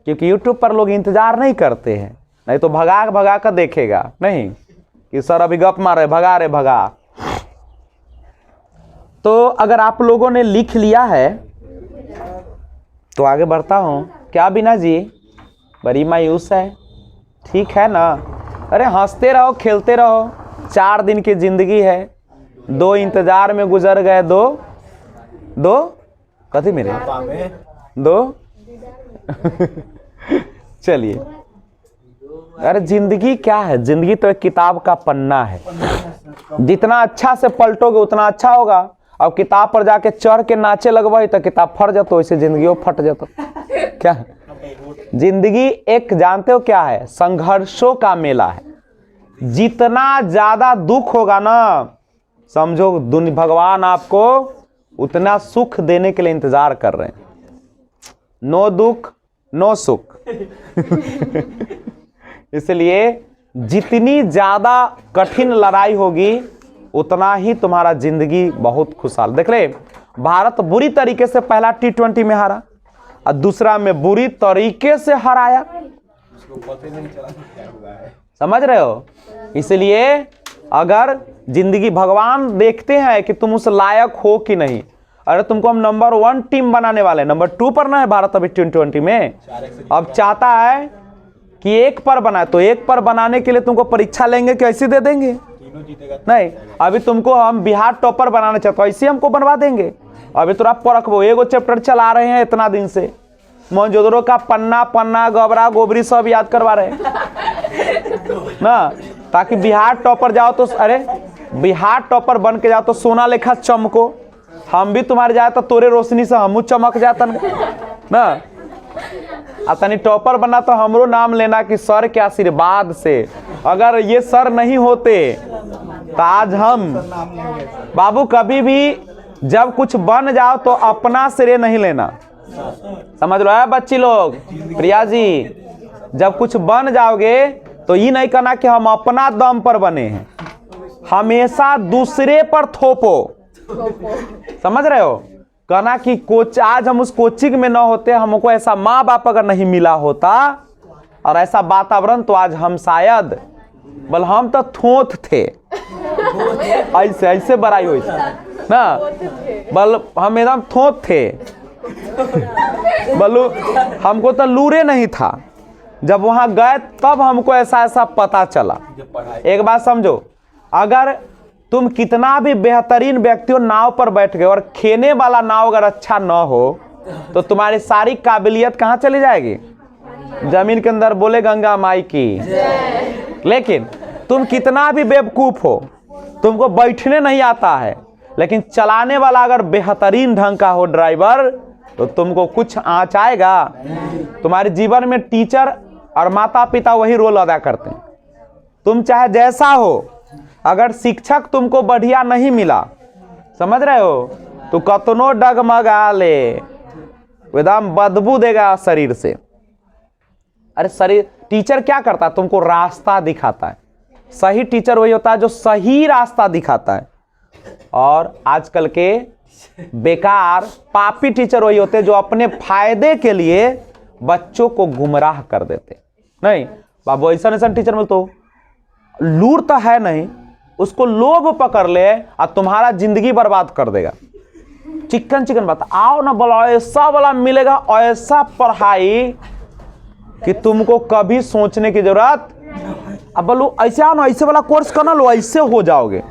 क्योंकि YouTube पर लोग इंतजार नहीं करते हैं, नहीं तो भगा भगा कर देखेगा। नहीं कि सर अभी गप मारे, भगा रे भगा। तो अगर आप लोगों ने लिख लिया है तो आगे बढ़ता हूं। क्या बीना जी, बड़ी मायूस है? ठीक है ना? अरे हंसते रहो, खेलते रहो। 4 दिन की जिंदगी है, 2 इंतजार में गुजर गए, दो कथी मेरे 2 चलिए। अरे जिंदगी क्या है? जिंदगी तो एक किताब का पन्ना है। जितना अच्छा से पलटोगे उतना अच्छा होगा। अब किताब पर जाके चढ़ के नाचे लगवाई तो किताब फट जातो, वैसे जिंदगी फट जातो। क्या जिंदगी एक जानते हो क्या है? संघर्षों का मेला है। जितना ज्यादा दुख होगा ना, समझो भगवान आपको उतना सुख देने के लिए इंतजार कर रहे हैं। नो दुख नो सुख इसलिए जितनी ज्यादा कठिन लड़ाई होगी उतना ही तुम्हारा जिंदगी बहुत खुशहाल। देख ले, भारत बुरी तरीके से पहला T20 में हारा और दूसरा में बुरी तरीके से हराया। समझ रहे हो? इसलिए अगर जिंदगी भगवान देखते हैं कि तुम उस लायक हो कि नहीं। अरे तुमको हम नंबर 1 टीम बनाने वाले, नंबर 2 पर ना है भारत अभी T20 में। अब चाहता है कि एक पर बनाए, तो एक पर बनाने के लिए तुमको परीक्षा लेंगे कि ऐसे दे देंगे? नहीं, अभी तुमको हम बिहार टॉपर बनाना चाहते हो, ऐसे हमको बनवा देंगे। अभी तो आप परखबो, एगो चैप्टर चला रहे हैं इतना दिन से, मोहनजोदड़ो का पन्ना पन्ना गोबरा गोबरी सब याद करवा रहे हैं ना, ताकि बिहार टॉपर जाओ तो, अरे बिहार टॉपर बन के जाओ तो सोना लेखा चमको। हम भी तुम्हारे जाए तो तोरे रोशनी से हमू चमक जाता ना। तनी टॉपर बना तो हमरो नाम लेना कि सर के आशीर्वाद से, अगर ये सर नहीं होते तो आज हम बाबू, कभी भी जब कुछ बन जाओ तो अपना श्रेय नहीं लेना, समझ लो है बच्ची लोग। प्रिया जी, जब कुछ बन जाओगे तो ये नहीं कहना कि हम अपना दम पर बने हैं, हमेशा दूसरे पर थोपो, समझ रहे हो? कहना कि कोच, आज हम उस कोचिंग में ना होते, हमको ऐसा माँ बाप अगर नहीं मिला होता और ऐसा वातावरण, तो आज हम शायद, बल हम तो थोथ थे, ऐसे ऐसे बड़ाई हुई ना, बल हम एकदम थोथ थे, बलू हमको तो लूरे नहीं था। जब वहां गए तब हमको ऐसा ऐसा पता चला। एक बात समझो, अगर तुम कितना भी बेहतरीन व्यक्ति हो, नाव पर बैठ गए और खेने वाला नाव अगर अच्छा ना हो तो तुम्हारी सारी काबिलियत कहाँ चली जाएगी? जमीन के अंदर। बोले गंगा माई की। लेकिन तुम कितना भी बेवकूफ हो, तुमको बैठने नहीं आता है, लेकिन चलाने वाला अगर बेहतरीन ढंग का हो ड्राइवर, तो तुमको कुछ आँच आएगा? तुम्हारे जीवन में टीचर और माता पिता वही रोल अदा करते हैं। तुम चाहे जैसा हो, अगर शिक्षक तुमको बढ़िया नहीं मिला, समझ रहे हो, तो कतनो डगमगा ले, एकदम बदबू देगा शरीर से। अरे शरीर, टीचर क्या करता है? तुमको रास्ता दिखाता है। सही टीचर वही होता है जो सही रास्ता दिखाता है। और आजकल के बेकार पापी टीचर वही होते हैं जो अपने फायदे के लिए बच्चों को गुमराह कर देते। नहीं बाबू, ऐसा ऐसा टीचर में तो लूर तो है नहीं, उसको लोभ पकड़ ले और तुम्हारा जिंदगी बर्बाद कर देगा। चिकन चिकन बात, आओ ना बोला, ऐसा वाला मिलेगा, ऐसा पढ़ाई कि तुमको कभी सोचने की जरूरत, अब बोलो ऐसे आओ ना, ऐसे वाला कोर्स करना लो, ऐसे हो जाओगे।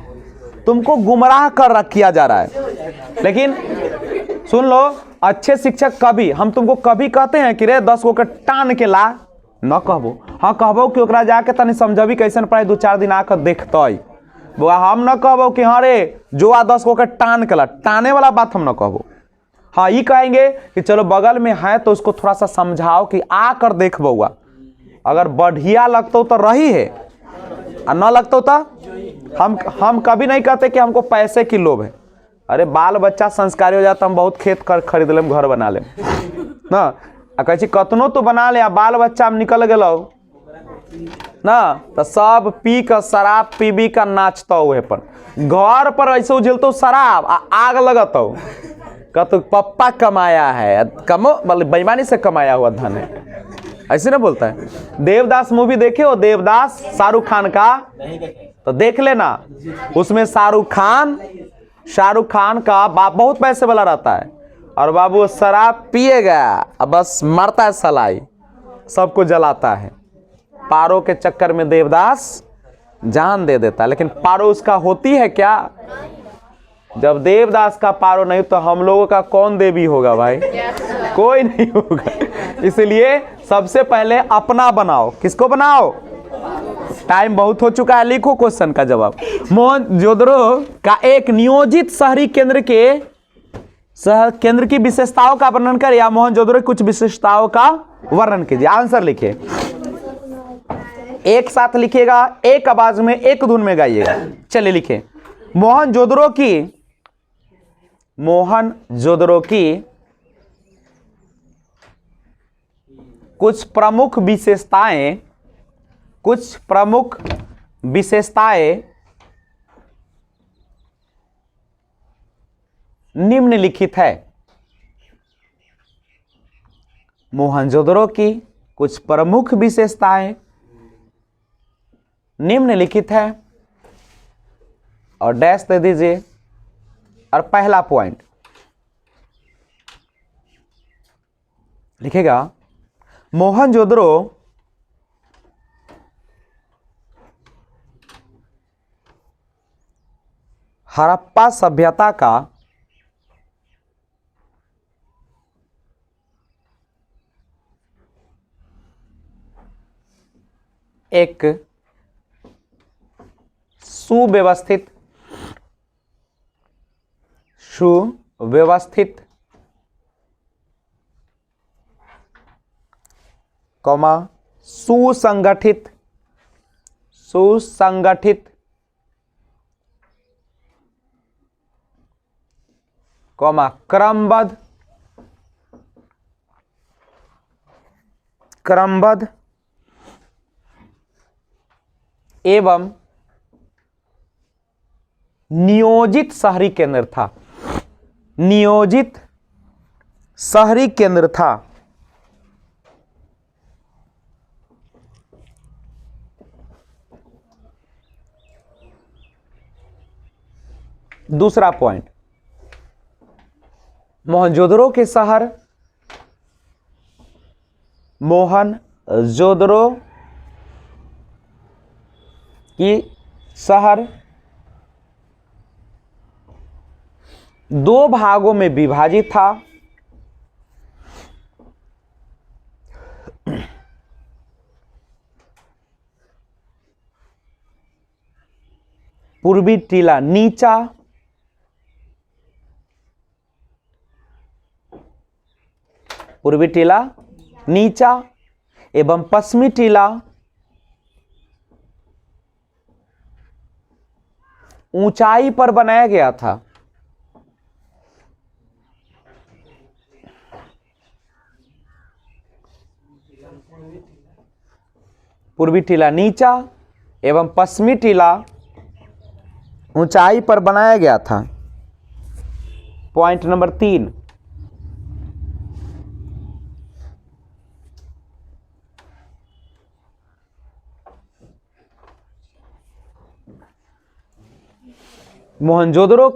तुमको गुमराह कर किया जा रहा है। लेकिन सुन लो, अच्छे शिक्षक कभी, हम तुमको कभी कहते हैं कि रे 10 गो के टान के ला, न कहबो। हाँ कहबो कि ओकरा जाके तनी समझबी कैसन पढ़ाई, 2-4 दिन आकर देखते बुआ। हम न कहबो कि हाँ रे जो 10 गो के टान के ला, टाने वाला बात हम न कहबो। हाँ ये कहेंगे कि चलो बगल में है तो उसको थोड़ा सा समझाओ कि आकर देख बउआ, अगर बढ़िया लगता तो रही है और न लगता तो हम कभी नहीं कहते कि हमको पैसे की लोभ है। अरे बाल बच्चा संस्कारी हो जाता, हम बहुत खेत कर खरीद लेम, घर बना लेम ना, कहे कतनो तो बना ले, बाल बच्चा में निकल गलो ना, तो सब पी कर शराब पीबी का नाचता हुए पर घर पर ऐसे उझलतो शराब आग लगता हो, कहते पप्पा कमाया है, कमो बेईमानी से कमाया हुआ धन है, ऐसे ना बोलता है। देवदास मूवी देखे हो? देवदास शाहरुख खान का, तो देख लेना, उसमें शाहरुख खान का बाप बहुत पैसे वाला रहता है और बाबू शराब पिएगा अब बस मरता है सलाई, सबको जलाता है। पारो के चक्कर में देवदास जान दे देता है, लेकिन पारो उसका होती है क्या? जब देवदास का पारो नहीं तो हम लोगों का कौन देवी होगा भाई? कोई नहीं होगा। इसलिए सबसे पहले अपना बनाओ। किसको बनाओ? टाइम बहुत हो चुका है, लिखो क्वेश्चन का जवाब। मोहनजोदड़ो का एक नियोजित शहरी केंद्र की विशेषताओं का वर्णन कर, या मोहनजोदड़ो की कुछ विशेषताओं का वर्णन कीजिए। आंसर लिखिए, एक साथ लिखिएगा, एक आवाज में एक धुन में गाइएगा। चलिए लिखिए, मोहनजोदड़ो की कुछ प्रमुख विशेषताएं निम्नलिखित है। मोहनजोदड़ो की कुछ प्रमुख विशेषताएं निम्नलिखित है और डैश दे दीजिए। और पहला पॉइंट लिखेगा, मोहनजोदड़ो हड़प्पा सभ्यता का एक सुव्यवस्थित कौमा सुसंगठित कौमा क्रमबद्ध एवं नियोजित शहरी केंद्र था। नियोजित शहरी केंद्र था। दूसरा पॉइंट, मोहनजोदड़ो के शहर मोहनजोदड़ो की शहर दो भागों में विभाजित था। पूर्वी टीला नीचा एवं पश्चिमी टीला ऊंचाई पर बनाया गया था। पूर्वी टीला नीचा एवं पश्चिमी टीला ऊंचाई पर बनाया गया था। पॉइंट नंबर 3, मोहनजोदड़ो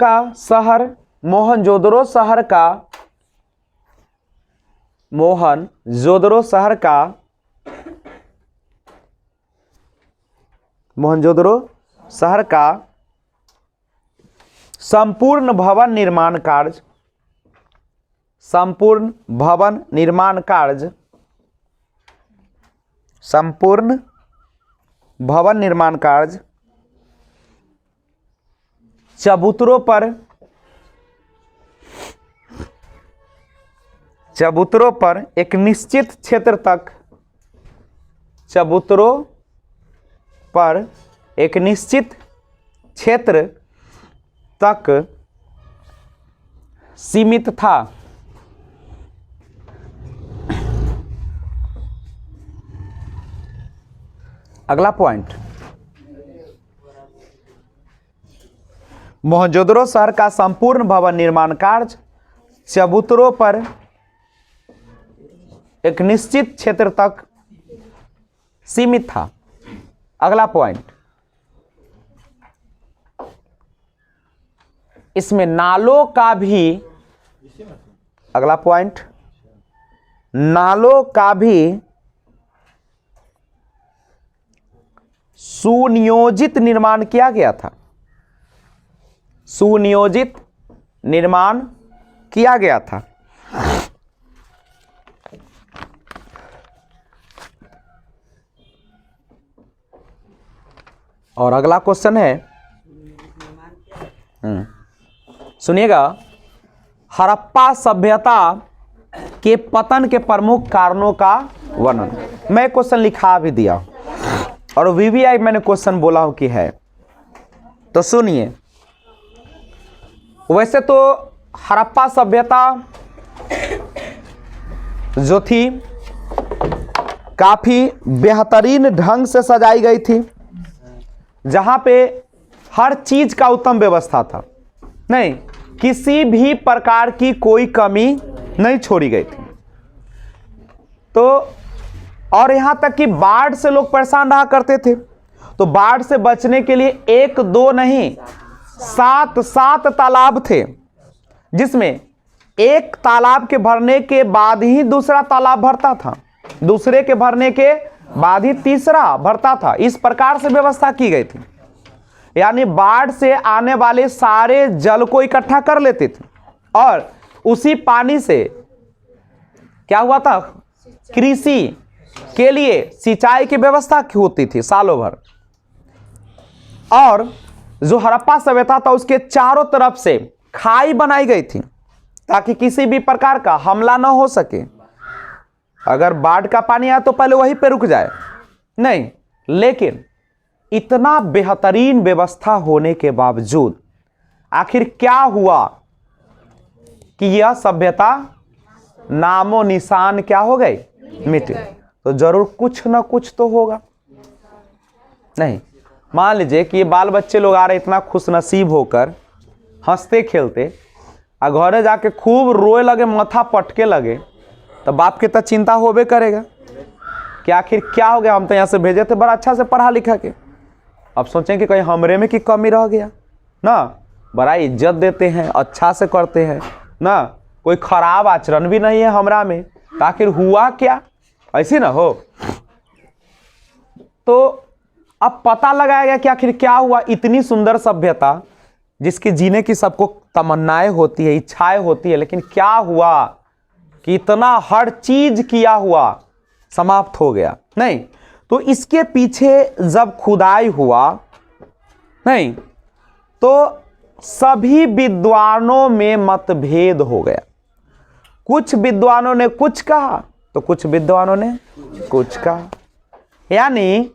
शहर का संपूर्ण भवन निर्माण कार्य चबूतरों पर एक निश्चित क्षेत्र तक सीमित था। अगला पॉइंट, मोहनजोदड़ो शहर का संपूर्ण भवन निर्माण कार्य चबूतरों पर एक निश्चित क्षेत्र तक सीमित था। अगला पॉइंट, इसमें नालों का भी सुनियोजित निर्माण किया गया था। और अगला क्वेश्चन है, सुनिएगा, हड़प्पा सभ्यता के पतन के प्रमुख कारणों का वर्णन। मैं क्वेश्चन लिखा भी दिया और वीवीआई मैंने क्वेश्चन बोला हूं कि है, तो सुनिए। वैसे तो हड़प्पा सभ्यता जो थी काफी बेहतरीन ढंग से सजाई गई थी, जहां पे हर चीज का उत्तम व्यवस्था था, नहीं किसी भी प्रकार की कोई कमी नहीं छोड़ी गई थी। तो और यहां तक कि बाढ़ से लोग परेशान रहा करते थे, तो बाढ़ से बचने के लिए 1 2 नहीं 7 तालाब थे, जिसमें एक तालाब के भरने के बाद ही दूसरा तालाब भरता था, दूसरे के भरने के बाद ही तीसरा भरता था। इस प्रकार से व्यवस्था की गई थी। यानी बाढ़ से आने वाले सारे जल को इकट्ठा कर लेते थे और उसी पानी से क्या हुआ था, कृषि के लिए सिंचाई की व्यवस्था होती थी सालों भर। और जो हड़प्पा सभ्यता था उसके चारों तरफ से खाई बनाई गई थी ताकि किसी भी प्रकार का हमला न हो सके। अगर बाढ़ का पानी आए तो पहले वहीं पे रुक जाए, नहीं, लेकिन इतना बेहतरीन व्यवस्था होने के बावजूद आखिर क्या हुआ कि यह सभ्यता नामो निशान क्या हो गई, मिट गई। तो जरूर कुछ ना कुछ तो होगा। नहीं, मान लीजिए कि ये बाल बच्चे लोग आ रहे इतना खुशनसीब होकर हंसते खेलते और घरे जाके खूब रोए लगे, माथा पटके लगे, तो बाप के तो चिंता होबे करेगा कि आखिर क्या हो गया, हम तो यहाँ से भेजे थे बड़ा अच्छा से पढ़ा लिखा के, अब सोचें कि कहीं हमरे में की कमी रह गया ना। बड़ा इज्जत देते हैं, अच्छा से करते हैं ना, कोई खराब आचरण भी नहीं है हमरा में, तो आखिर हुआ क्या, ऐसी ना हो। तो अब पता लगाया गया कि आखिर क्या हुआ। इतनी सुंदर सभ्यता जिसकी जीने की सबको तमन्नाएं होती है, इच्छाएं होती है, लेकिन क्या हुआ कि इतना हर चीज किया हुआ समाप्त हो गया। नहीं, तो इसके पीछे जब खुदाई हुआ, नहीं, तो सभी विद्वानों में मतभेद हो गया। कुछ विद्वानों ने कुछ कहा तो कुछ विद्वानों ने कुछ कहा। यानी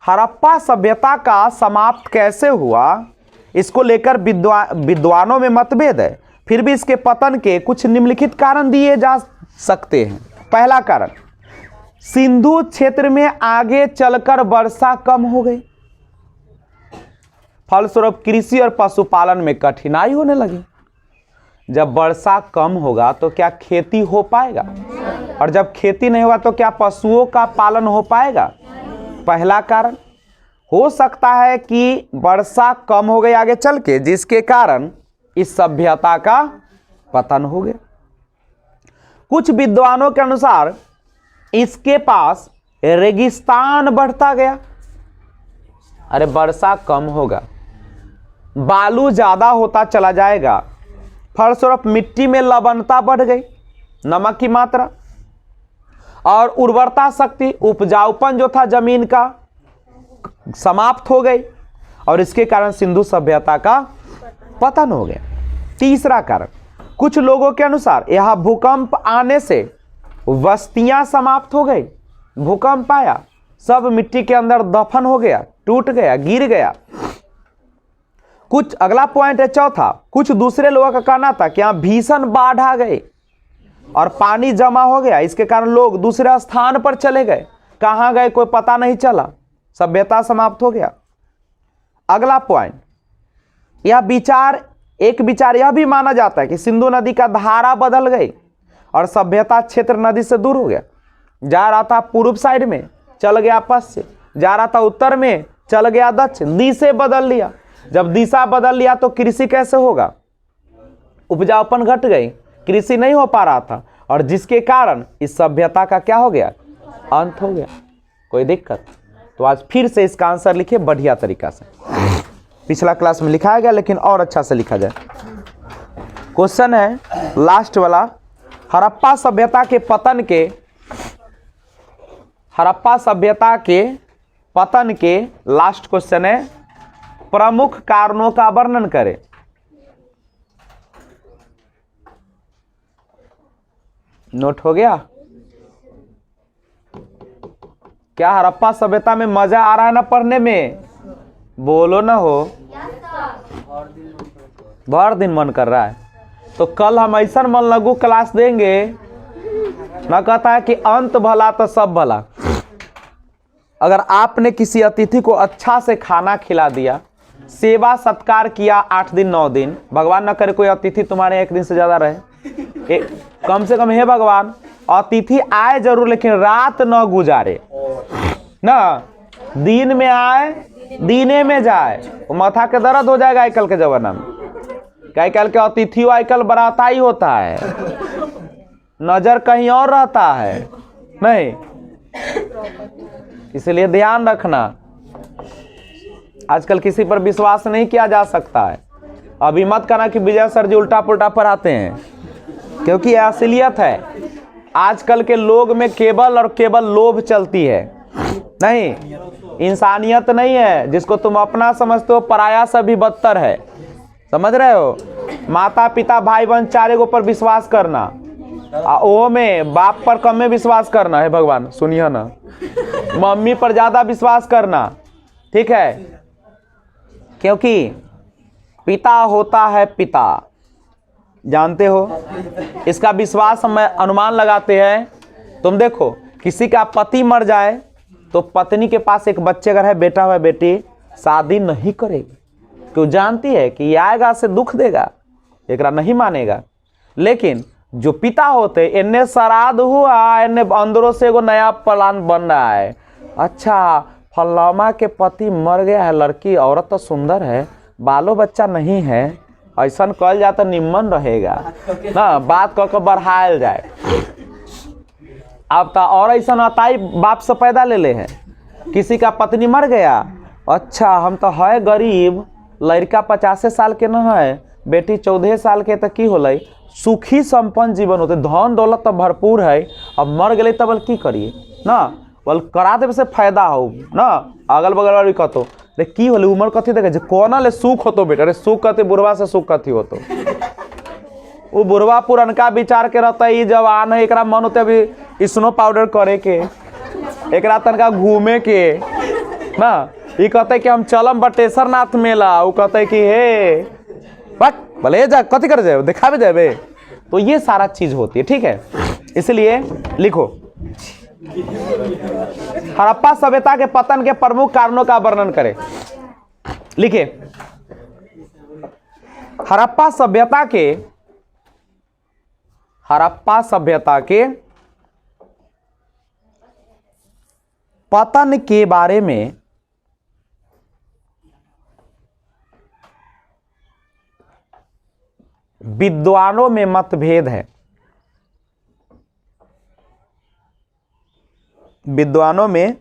हड़प्पा सभ्यता का समाप्त कैसे हुआ, इसको लेकर विद्वानों में मतभेद है। फिर भी इसके पतन के कुछ निम्नलिखित कारण दिए जा सकते हैं। पहला कारण, सिंधु क्षेत्र में आगे चलकर वर्षा कम हो गई, फलस्वरूप कृषि और पशुपालन में कठिनाई होने लगी। जब वर्षा कम होगा तो क्या खेती हो पाएगा, और जब खेती नहीं होगा तो क्या पशुओं का पालन हो पाएगा। पहला कारण हो सकता है कि वर्षा कम हो गई आगे चल के, जिसके कारण इस सभ्यता का पतन हो गया। कुछ विद्वानों के अनुसार इसके पास रेगिस्तान बढ़ता गया। अरे वर्षा कम होगा, बालू ज्यादा होता चला जाएगा, फलस्वरूप मिट्टी में लवणता बढ़ गई, नमक की मात्रा, और उर्वरता शक्ति, उपजाऊपन जो था जमीन का समाप्त हो गई, और इसके कारण सिंधु सभ्यता का पतन हो गया। तीसरा कारण, कुछ लोगों के अनुसार यहां भूकंप आने से बस्तियां समाप्त हो गई। भूकंप आया, सब मिट्टी के अंदर दफन हो गया, टूट गया, गिर गया। कुछ, अगला पॉइंट है चौथा, कुछ दूसरे लोगों का कहना था कि यहां भीषण बाढ़ आ गई और पानी जमा हो गया, इसके कारण लोग दूसरे स्थान पर चले गए, कहां गए कोई पता नहीं चला, सभ्यता समाप्त हो गया। अगला पॉइंट, एक विचार यह भी माना जाता है कि सिंधु नदी का धारा बदल गई और सभ्यता क्षेत्र नदी से दूर हो गया। जा रहा था पूर्व साइड में, चल गया पश्चिम, जा रहा था उत्तर में, चल गया दक्षिण, दिशा बदल लिया। जब दिशा बदल लिया तो कृषि कैसे होगा, उपजाऊपन घट गई, कृषि नहीं हो पा रहा था, और जिसके कारण इस सभ्यता का क्या हो गया, अंत हो गया। कोई दिक्कत? तो आज फिर से इसका आंसर लिखिए बढ़िया तरीका से। पिछला क्लास में लिखाया गया लेकिन और अच्छा से लिखा जाए। क्वेश्चन है लास्ट वाला, हड़प्पा सभ्यता के पतन के लास्ट क्वेश्चन है, प्रमुख कारणों का वर्णन करें। नोट हो गया? क्या हड़प्पा सभ्यता में मजा आ रहा है ना पढ़ने में? बोलो ना हो, भर दिन मन कर रहा है। तो कल हम ऐसा मन लगू क्लास देंगे ना, कहता है कि अंत भला तो सब भला। अगर आपने किसी अतिथि को अच्छा से खाना खिला दिया, सेवा सत्कार किया 8 दिन 9 दिन, भगवान न करे कोई अतिथि तुम्हारे 1 दिन से ज्यादा रहे, कम से कम हे भगवान अतिथि आए जरूर लेकिन रात न गुजारे ना, दिन में आए दीने में जाए, वो माथा के दर्द हो जाएगा आजकल के जमाना में। आजकल के अतिथि आजकल बराता ही होता है, नजर कहीं और रहता है नहीं, इसलिए ध्यान रखना। आजकल किसी पर विश्वास नहीं किया जा सकता है। अभी मत कहना कि विजय सर जी उल्टा पुल्टा पढ़ाते हैं, क्योंकि यह असलियत है। आजकल के लोग में केवल और केवल लोभ चलती है, नहीं इंसानियत नहीं है। जिसको तुम अपना समझते हो पराया से भी बदतर है, समझ रहे हो। माता पिता भाई बहन चारे को पर विश्वास करना, ओ में बाप पर कम में विश्वास करना है। भगवान सुनिए ना, मम्मी पर ज्यादा विश्वास करना, ठीक है। क्योंकि पिता होता है पिता, जानते हो। इसका विश्वास हम अनुमान लगाते हैं। तुम देखो किसी का पति मर जाए तो पत्नी के पास एक बच्चे अगर है, बेटा हुआ बेटी, शादी नहीं करेगी, क्यों? जानती है कि ये आएगा से दुख देगा, एक नहीं मानेगा। लेकिन जो पिता होते, इन्हें श्राद्ध हुआ, इन्हें अंदरों से एगो नया प्लान बन रहा है। अच्छा फलामा के पति मर गया है, लड़की औरत तो सुंदर है, बालो बच्चा नहीं है, ऐसा कल जाए तो निम्न रहेगा ना, बात कह बढ़ायल जाए। अब तो और ऐसा अताई बाप से पैदा ले ले है। किसी का पत्नी मर गया, अच्छा हम तो है गरीब, लड़का 50 साल के न है, बेटी 14 साल के, तो की होले सुखी संपन्न जीवन होते, धन दौलत तो भरपूर है। अब मर गए तब की करिए ना, बोल करा देवे से फायदा हो ना। अगल बगल वाली कहतो रे की होले उम्र कथी देखे कोना ले सुख होतो बेटा, अरे सुख कहते बुढ़वा से सुख कथी होतो। वो बुढ़वा पुरनका विचार के रहता है, जवान है, एकरा मन होते अभी स्नो पाउडर करे के, एकरा तनका घूमे के ना। ये कहते कि हम चलम बटेश्वर नाथ मेला, वो कहते कि हे बट भले जा कथी कर जाए दिखा भी जाए। तो ये सारा चीज होती है, ठीक है। इसलिए लिखो, हड़प्पा सभ्यता के पतन के प्रमुख कारणों का वर्णन करें। लिखिए, हड़प्पा सभ्यता के पतन के बारे में विद्वानों में मतभेद है। विद्वानों में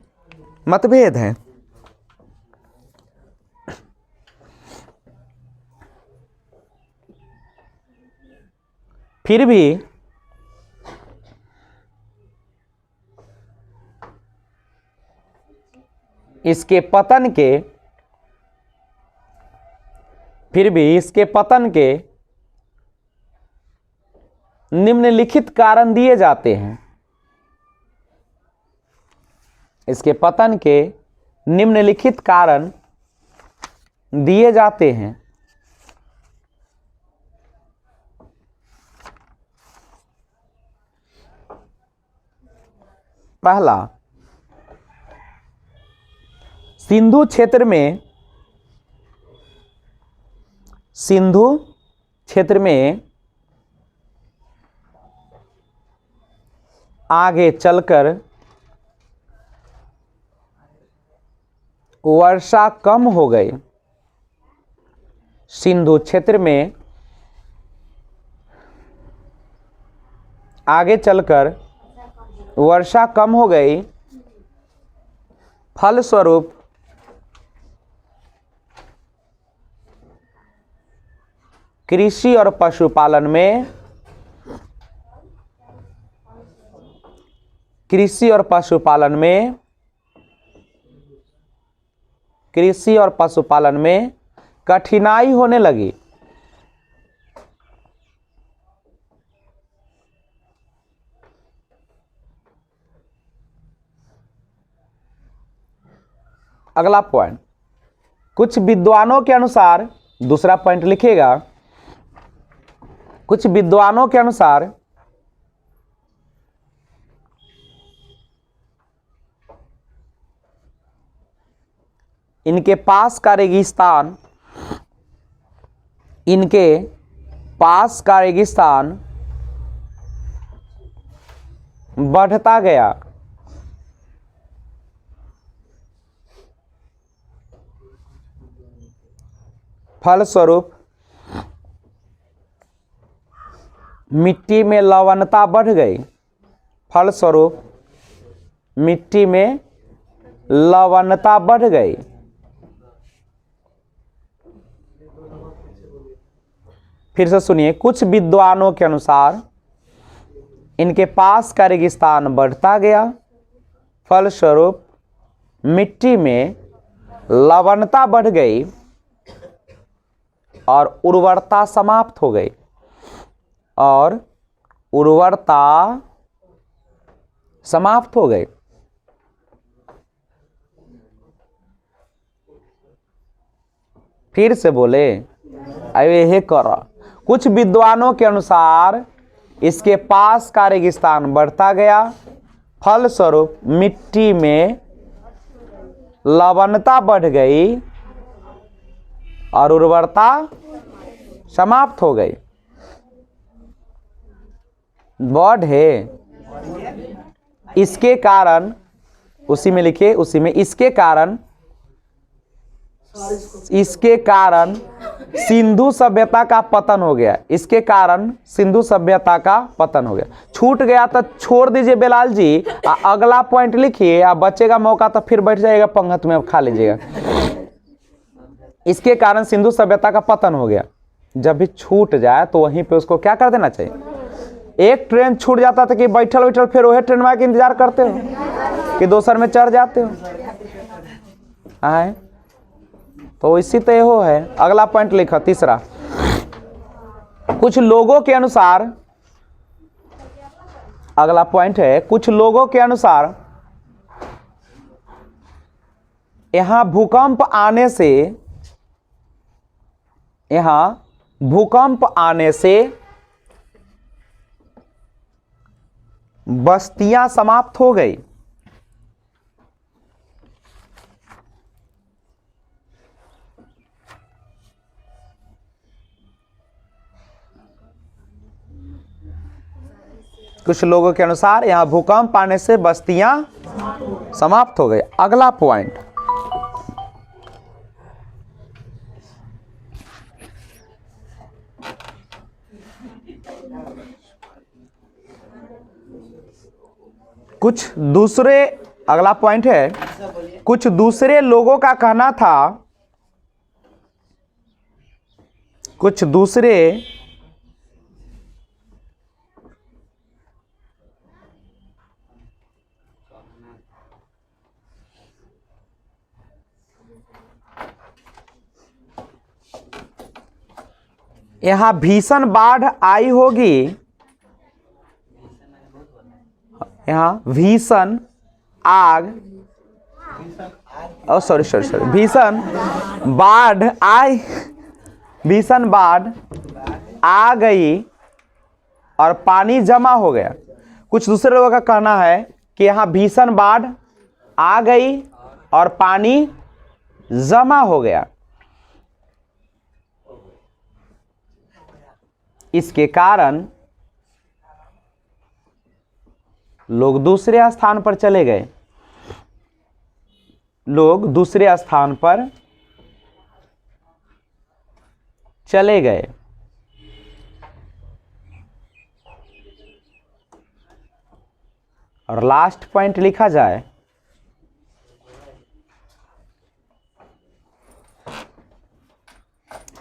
मतभेद है। फिर भी इसके पतन के निम्नलिखित कारण दिए जाते हैं। इसके पतन के निम्नलिखित कारण दिए जाते हैं। पहला, सिंधु क्षेत्र में आगे चलकर वर्षा कम हो गई। सिंधु क्षेत्र में आगे चलकर वर्षा कम हो गई, फलस्वरूप कृषि और पशुपालन में कठिनाई होने लगी। अगला पॉइंट, कुछ विद्वानों के अनुसार, दूसरा पॉइंट लिखिएगा, कुछ विद्वानों के अनुसार इनके पास का रेगिस्तान बढ़ता गया। फलस्वरूप मिट्टी में लवणता बढ़ गई। फिर से सुनिए, कुछ विद्वानों के अनुसार इनके पास का रेगिस्तान बढ़ता गया, फलस्वरूप मिट्टी में लवणता बढ़ गई और उर्वरता समाप्त हो गई, और उर्वरता समाप्त हो गई। फिर से बोले, अरे हे कर, कुछ विद्वानों के अनुसार इसके पास का रेगिस्तान बढ़ता गया, फलस्वरूप मिट्टी में लवणता बढ़ गई और उर्वरता समाप्त हो गई। वर्ड है, इसके कारण, उसी में लिखे, उसी में, इसके कारण सिंधु सभ्यता का पतन हो गया। इसके कारण सिंधु सभ्यता का पतन हो गया। छूट गया तो छोड़ दीजिए बेलाल जी, अगला पॉइंट लिखिए, आप बचेगा मौका तो फिर बैठ जाएगा पंगत में, अब खा लीजिएगा। इसके कारण सिंधु सभ्यता का पतन हो गया। जब भी छूट जाए तो वहीं पे उसको क्या कर देना चाहिए। एक ट्रेन छूट जाता था कि बैठल बैठल फिर वही ट्रेन में इंतजार करते हो कि दोसर में चढ़ जाते हो। आए तो इसी तो हो है। अगला पॉइंट लिखा, तीसरा, कुछ लोगों के अनुसार, अगला पॉइंट है, कुछ लोगों के अनुसार यहां भूकंप आने से बस्तियां समाप्त हो गई। कुछ लोगों के अनुसार यहां भूकंप आने से बस्तियां समाप्त हो गई। अगला पॉइंट, कुछ दूसरे, अगला पॉइंट है, कुछ दूसरे लोगों का कहना था, कुछ दूसरे यहां भीषण बाढ़ आई होगी, यहां भीषण आग, भीषण बाढ़ आ गई और पानी जमा हो गया। कुछ दूसरे लोगों का कहना है कि यहां भीषण बाढ़ आ गई और पानी जमा हो गया। इसके कारण लोग दूसरे स्थान पर चले गए। लोग दूसरे स्थान पर चले गए। और लास्ट पॉइंट लिखा जाए,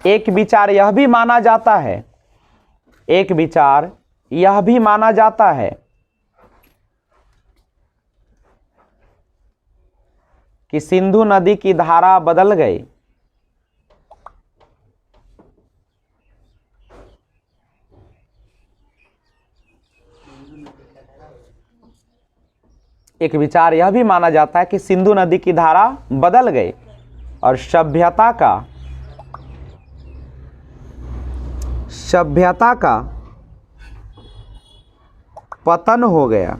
एक विचार यह भी माना जाता है, एक विचार यह भी माना जाता है कि सिंधु नदी की धारा बदल गई। एक विचार यह भी माना जाता है कि सिंधु नदी की धारा बदल गई और सभ्यता का पतन हो गया।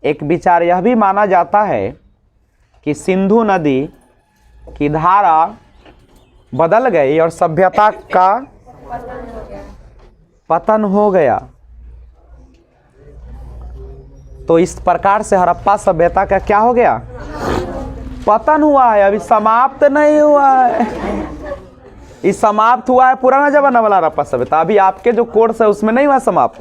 एक विचार यह भी माना जाता है कि सिंधु नदी की धारा बदल गई और सभ्यता का पतन हो गया। तो इस प्रकार से हड़प्पा सभ्यता का क्या हो गया, पतन हुआ है। अभी समाप्त नहीं हुआ है, ये समाप्त हुआ है पुराना जमाना वाला हड़प्पा सभ्यता। अभी आपके जो कोर्स है उसमें नहीं हुआ समाप्त।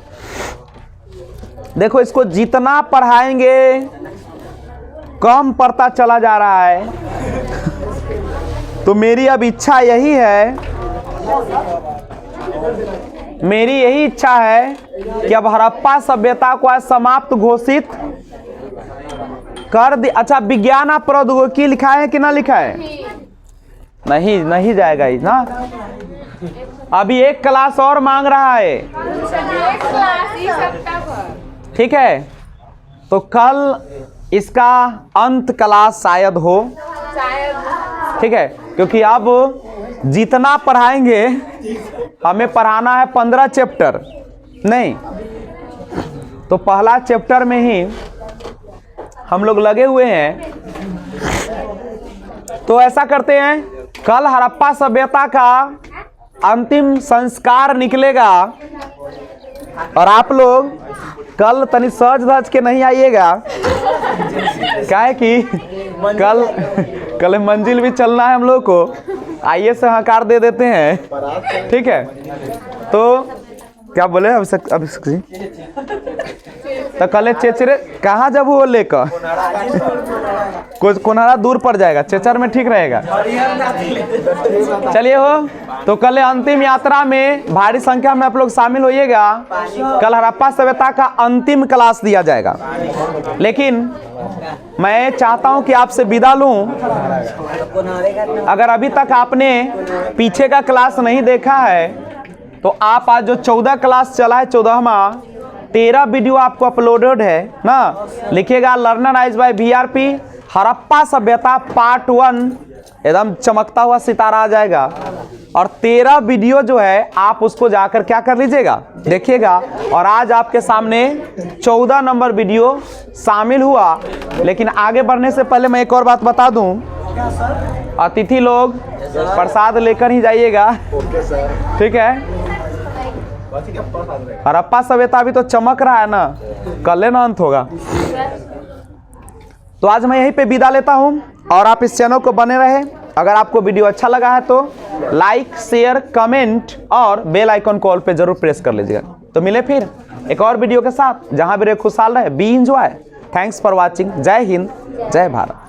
देखो इसको जितना पढ़ाएंगे कम पड़ता चला जा रहा है। तो मेरी अब इच्छा यही है, मेरी यही इच्छा है कि अब हड़प्पा सभ्यता को आज समाप्त घोषित कर दे। अच्छा, विज्ञान आप प्रौद्योगिकी लिखा है कि ना लिखा है? नहीं जाएगा ही ना। अभी एक क्लास और मांग रहा है, ठीक है? तो कल इसका अंत क्लास शायद हो, ठीक है? क्योंकि अब जितना पढ़ाएंगे, हमें पढ़ाना है 15 चैप्टर नहीं, तो पहला चैप्टर में ही हम लोग लगे हुए हैं। तो ऐसा करते हैं, कल हड़प्पा सभ्यता का अंतिम संस्कार निकलेगा और आप लोग कल तनी सज धज के नहीं आइएगा, क्या है कि कल मंजिल भी चलना है हम लोग को। आइए से हकार दे देते हैं, ठीक है? तो क्या बोले अभिषेक जी? तो कल चेचरे कहाँ जब वो लेकर कुछ कोनारा दूर पड़ जाएगा, चेचर में ठीक रहेगा। चलिए हो, तो कल अंतिम यात्रा में भारी संख्या में आप लोग शामिल होइएगा। कल हड़प्पा सभ्यता का अंतिम क्लास दिया जाएगा, लेकिन मैं चाहता हूं कि आपसे विदा लूं। अगर अभी तक आपने पीछे का क्लास नहीं देखा है तो आप आज जो 14 क्लास चला है, 14वां 13 वीडियो आपको अपलोडेड है ना। लिखिएगा learner eyes bye VRP Harappa सभ्यता पार्ट 1, एकदम चमकता हुआ सितारा आ जाएगा। और 13 वीडियो जो है आप उसको जाकर क्या कर लीजिएगा, देखिएगा। और आज आपके सामने 14 नंबर वीडियो शामिल हुआ। लेकिन आगे बढ़ने से पहले मैं एक और बात बता दूं, अतिथि लोग प्रसाद लेकर ही जाइएगा, ठीक है? हड़प्पा सभ्यता अभी तो चमक रहा है ना, कल ना अंत होगा। तो आज मैं यहीं पे विदा लेता हूं और आप इस चैनल को बने रहे। अगर आपको वीडियो अच्छा लगा है तो लाइक, शेयर, कमेंट और बेल आइकन कॉल पे जरूर प्रेस कर लीजिएगा। तो मिले फिर एक और वीडियो के साथ, जहां भी रहे खुशहाल रहे, B enjoy. Thanks for watching. जय हिंद, जय भारत।